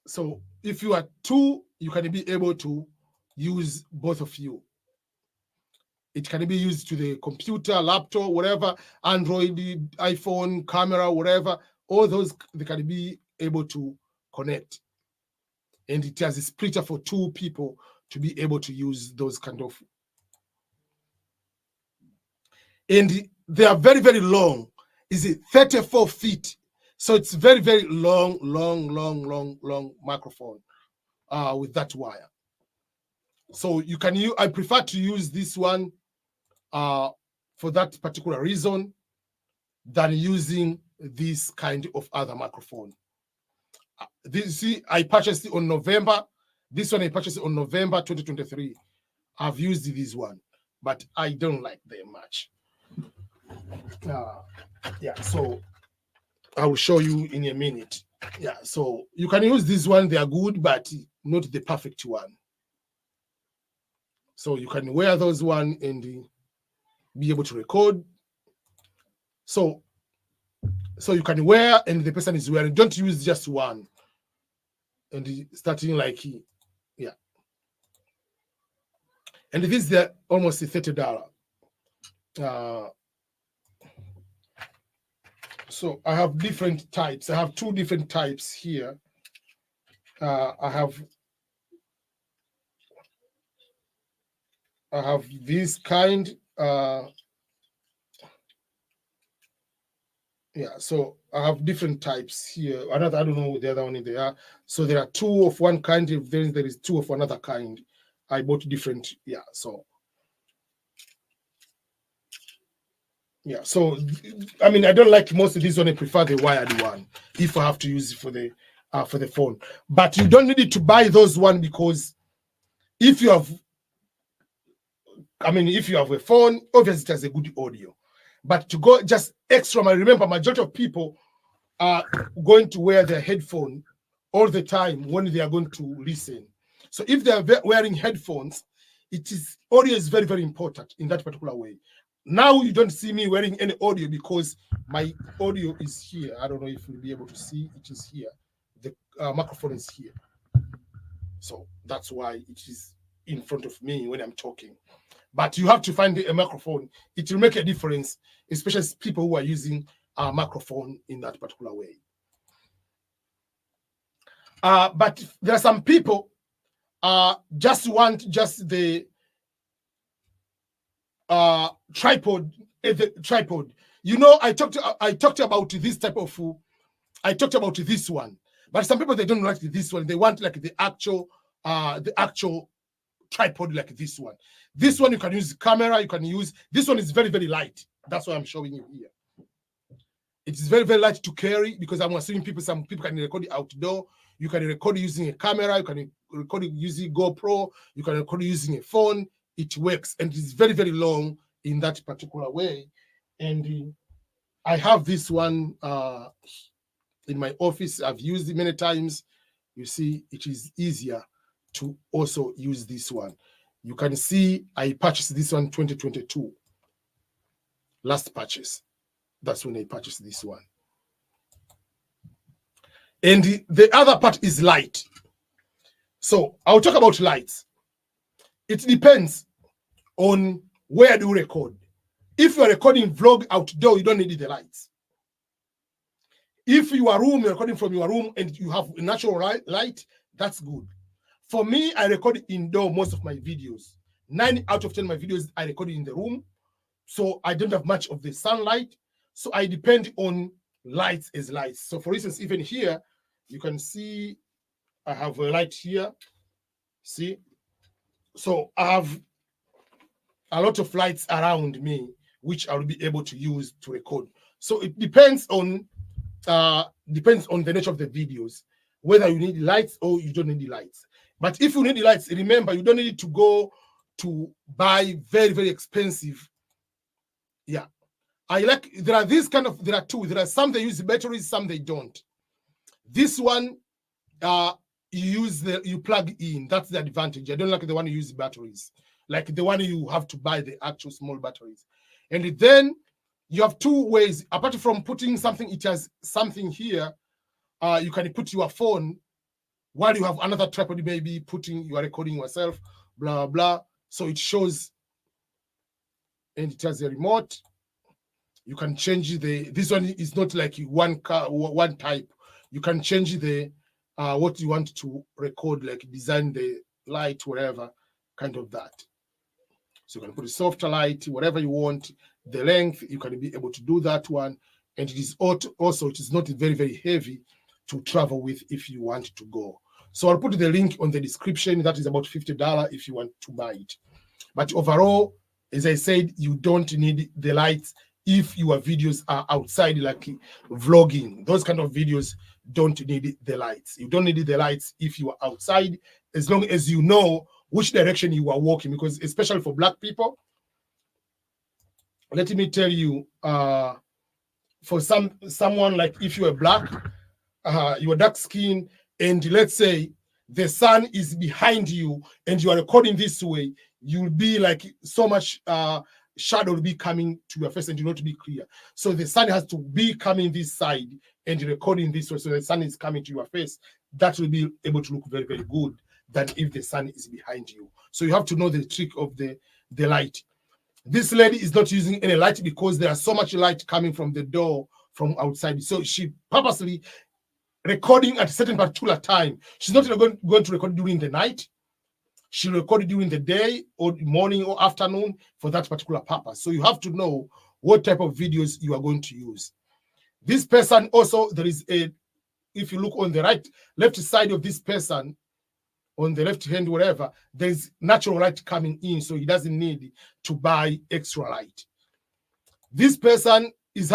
So if you are 2, you can be able to use both of you. It can be used to the computer, laptop, whatever, Android, iPhone, camera, whatever. All those, they can be able to connect. And it has a splitter for 2 people to be able to use those kind of. And they are very, very long. Is it 34 feet? So it's very, very long microphone with that wire. So you can use, I prefer to use this one for that particular reason than using this kind of other microphone. This, see, I purchased it on November. This one I purchased on November 2023. I've used this one, but I don't like them much. Yeah, so I will show you in a minute. Yeah, so you can use this one. They are good, but not the perfect one. So you can wear those one and be able to record. So you can wear and the person is wearing. Don't use just one. And starting like, yeah. And this is almost $30. So I have different types. I have 2 different types here. I have this kind. Yeah, so I have different types here. I don't know the other one in there. So there are 2 of one kind. If there is 2 of another kind. I bought different. Yeah, so. Yeah, so I mean, I don't like most of these one. I prefer the wired one if I have to use it for the phone. But you don't need to buy those one, because if you have, I mean, if you have a phone, obviously it has a good audio. But to go just extra, I remember majority of people are going to wear their headphone all the time when they are going to listen. So if they are wearing headphones, audio is very, very important in that particular way. Now you don't see me wearing any audio because my audio is here. I don't know if you'll be able to see. It is here. The microphone is here. So that's why it is in front of me when I'm talking. But you have to find a microphone. It will make a difference, especially people who are using a microphone in that particular way. But there are some people just want the tripod. The tripod. You know, I talked about this type of. I talked about this one, but some people, they don't like this one. They want like the actual tripod like this one. This one you can use camera. You can use this one. Is very, very light. That's why I'm showing you here. It is very, very light to carry, because I'm assuming some people can record it outdoor. You can record using a camera. You can record using GoPro. You can record using a phone. It works, and it's very, very long in that particular way. And I have this one in my office. I've used it many times. You see, it is easier to also use this one. You can see I purchased this one 2022. Last purchase. That's when I purchased this one. And the other part is light. So I'll talk about lights. It depends on where do you record. If you are recording vlog outdoor, you don't need the lights. If your room, you're recording from your room and you have a natural light, that's good. For me, I record indoor most of my videos. 9 out of 10 of my videos I record in the room. So I don't have much of the sunlight. So I depend on lights as lights. So for instance, even here, you can see I have a light here. See? So I have a lot of lights around me, which I will be able to use to record. So it depends on the nature of the videos, whether you need lights or you don't need the lights. But if you need the lights, remember, you don't need to go to buy very, very expensive. Yeah. There are 2. There are some they use batteries, some they don't. This one, you plug in. That's the advantage. I don't like the one you use batteries, like the one you have to buy the actual small batteries. And then you have 2 ways. Apart from putting something, it has something here. You can put your phone while you have another tripod, maybe you are recording yourself, blah, blah. So it shows and it has a remote. You can change this one is not like one type. You can change the what you want to record, like design the light, whatever, kind of that. So you can put a softer light, whatever you want, the length, you can be able to do that one. And it is also, it is not very, very heavy to travel with if you want to go. So I'll put the link on the description. That is about $50 if you want to buy it. But overall, as I said, you don't need the lights if your videos are outside, like vlogging. Those kind of videos don't need the lights. You don't need the lights if you are outside, as long as you know which direction you are walking, because especially for black people, let me tell you, for someone like if you are black, you are dark skin, and let's say the sun is behind you and you are recording this way, you'll be like so much shadow will be coming to your face and you'll not be clear. So the sun has to be coming this side and recording this way, so the sun is coming to your face. That will be able to look very, very good than if the sun is behind you. So you have to know the trick of the light. This lady is not using any light because there's so much light coming from the door from outside. So she purposely recording at a certain particular time. She's not going to record during the night. She'll record it during the day or morning or afternoon for that particular purpose. So you have to know what type of videos you are going to use. This person also, there is a, if you look on the left side of this person, on the left hand, whatever, there's natural light coming in, so he doesn't need to buy extra light. This person is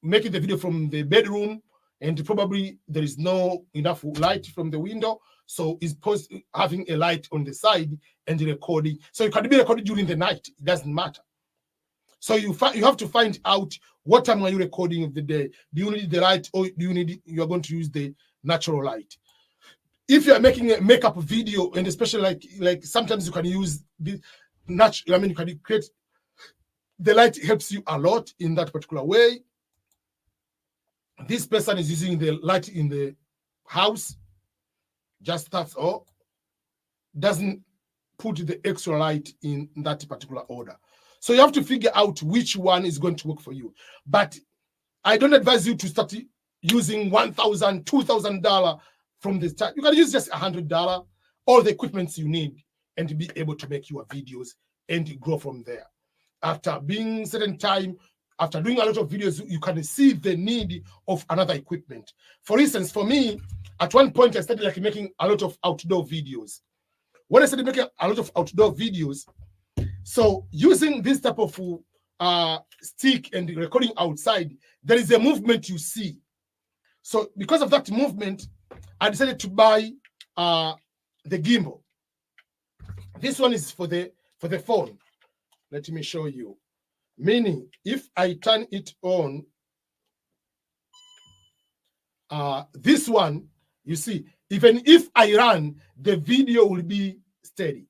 making the video from the bedroom, and probably there is no enough light from the window, so he's having a light on the side and recording. So you can be recording during the night, it doesn't matter. So you have to find out what time are you recording of the day. Do you need the light, or you're going to use the natural light? If you are making a makeup video, and especially like sometimes you can use the natural, I mean, you can create the light, helps you a lot in that particular way. This person is using the light in the house, just that's all. Doesn't put the extra light in that particular order. So you have to figure out which one is going to work for you. But I don't advise you to start using $1,000, $2,000 from the start. You can use just $100, all the equipment you need, and to be able to make your videos and grow from there. After being certain time, after doing a lot of videos, you can see the need of another equipment. For instance, for me, at one point, I started like making a lot of outdoor videos. When I started making a lot of outdoor videos, so using this type of stick and recording outside, there is a movement you see. So because of that movement, I decided to buy the gimbal. This one is for the phone. Let me show you. Meaning, if I turn it on, this one, you see, even if I run, the video will be steady,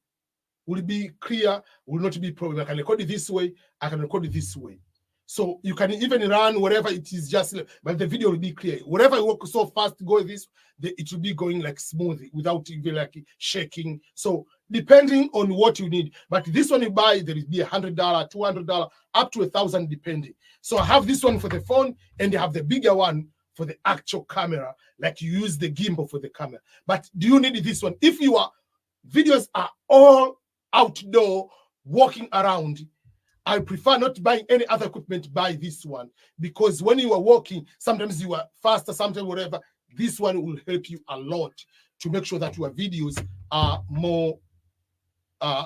will be clear, will not be problem. I can record it this way, I can record it this way. So you can even run whatever it is, just, but the video will be clear. Whatever you work so fast, go this, it will be going like smooth without even like shaking. So depending on what you need, but this one you buy, there will be $100, $200, up to $1,000 depending. So I have this one for the phone, and I have the bigger one for the actual camera, like you use the gimbal for the camera. But do you need this one? If your videos are all outdoor, walking around, I prefer not buying any other equipment, buy this one, because when you are walking, sometimes you are faster, sometimes whatever, this one will help you a lot to make sure that your videos are more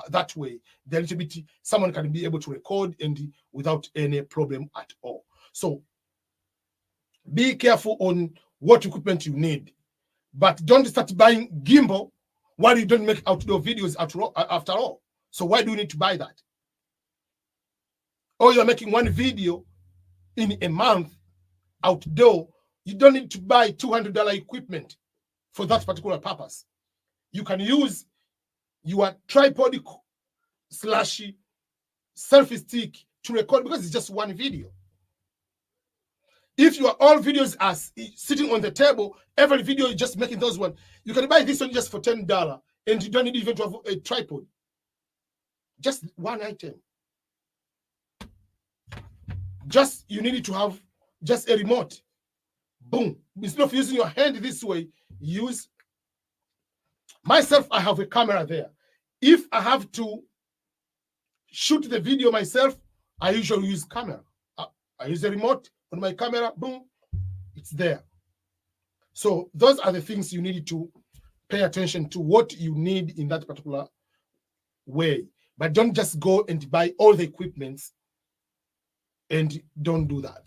that way. They're a little bit, someone can be able to record and without any problem at all. So be careful on what equipment you need, but don't start buying gimbal while you don't make outdoor videos after all. So why do you need to buy that? Or you're making one video in a month outdoor, you don't need to buy $200 equipment for that particular purpose. You can use your tripod / selfie stick to record, because it's just one video. If your all videos are sitting on the table, every video is just making those one, you can buy this one just for $10, and you don't need even to have a tripod. Just one item. you need to have just a remote. Boom. Instead of using your hand this way, use myself. I have a camera there. If I have to shoot the video myself, I usually use camera. I use a remote on my camera. Boom, it's there. So those are the things you need to pay attention to, what you need in that particular way. But don't just go and buy all the equipments, and don't do that.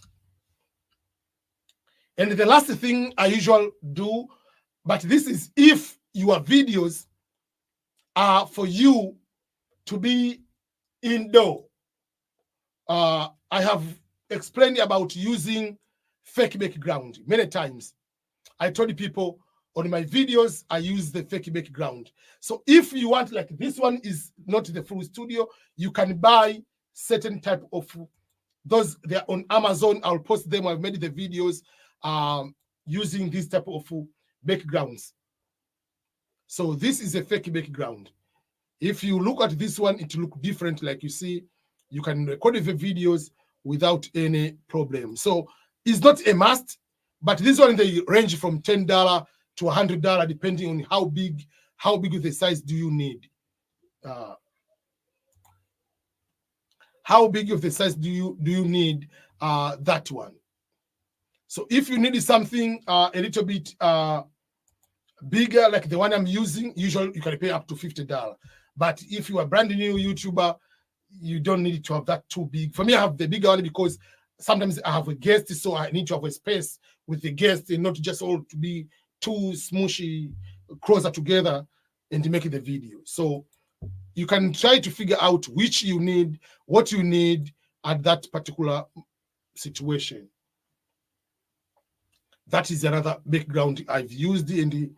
And the last thing I usually do, but this is if your videos are for you to be indoor. I have explained about using fake background many times. I told people on my videos, I use the fake background. So if you want, like this one is not the full studio, you can buy certain type of those. They're on Amazon. I'll post them. I've made the videos using this type of backgrounds. So this is a fake background. If you look at this one, it look different. Like you see, you can record the videos without any problem. So it's not a must, but this one, they range from $10 to $100, depending on how big of the size do you need. How big of the size do you need that one? So if you need something a little bit bigger, like the one I'm using, usually you can pay up to $50. But if you are a brand new YouTuber, you don't need to have that too big. For me, I have the bigger one because sometimes I have a guest, so I need to have a space with the guest and not just all to be too smooshy, closer together and to make the video. So you can try to figure out which you need, what you need at that particular situation. That is another background I've used in the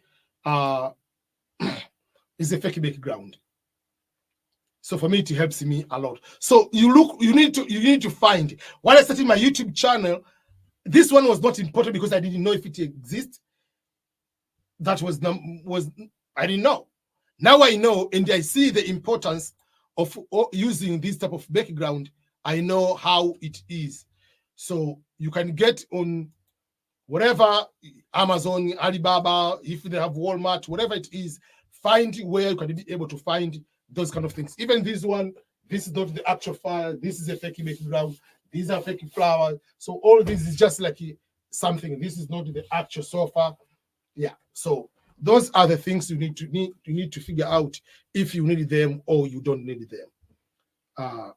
is a fake background. So for me, it helps me a lot. So you need to find. While I started my YouTube channel, this one was not important because I didn't know if it exists. That was I didn't know. Now I know, and I see the importance of using this type of background. I know how it is. So you can get on whatever, Amazon, Alibaba, if they have Walmart, whatever it is, find where you can be able to find those kind of things. Even this one, this is not the actual file. This is a fake background. These are fake flowers. So all this is just like something. This is not the actual sofa. Yeah. So those are the things you need to figure out if you need them or you don't need them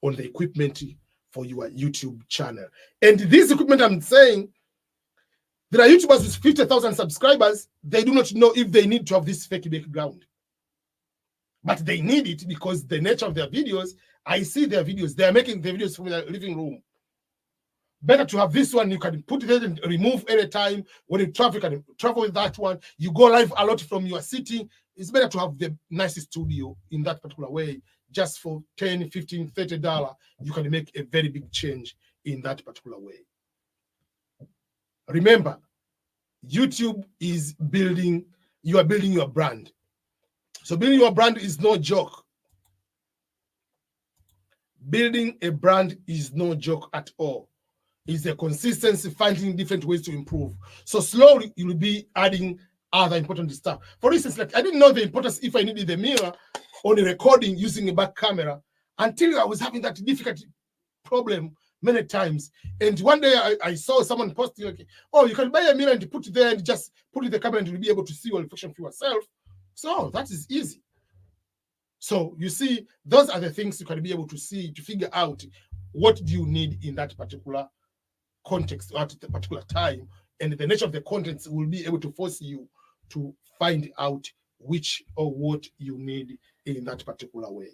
on the equipment for your YouTube channel. And this equipment I'm saying, there are YouTubers with 50,000 subscribers. They do not know if they need to have this fake background. But they need it because the nature of their videos, I see their videos. They are making the videos from their living room. Better to have this one. You can put it and remove anytime. When you travel, you can travel with that one. You go live a lot from your city. It's better to have the nice studio in that particular way. Just for $10, $15, $30, you can make a very big change in that particular way. Remember, YouTube is building, you are building your brand. So building your brand is no joke. Building a brand is no joke at all. It's a consistency, finding different ways to improve. So slowly you'll be adding other important stuff. For instance, like I didn't know the importance if I needed the mirror on a recording using a back camera until I was having that difficult problem many times. And one day I saw someone posting, like, oh, you can buy a mirror and put it there and just put it in the camera and you'll be able to see your reflection for yourself. So that is easy. So you see, those are the things you can be able to see, to figure out what do you need in that particular context or at the particular time. And the nature of the contents will be able to force you to find out which or what you need in that particular way.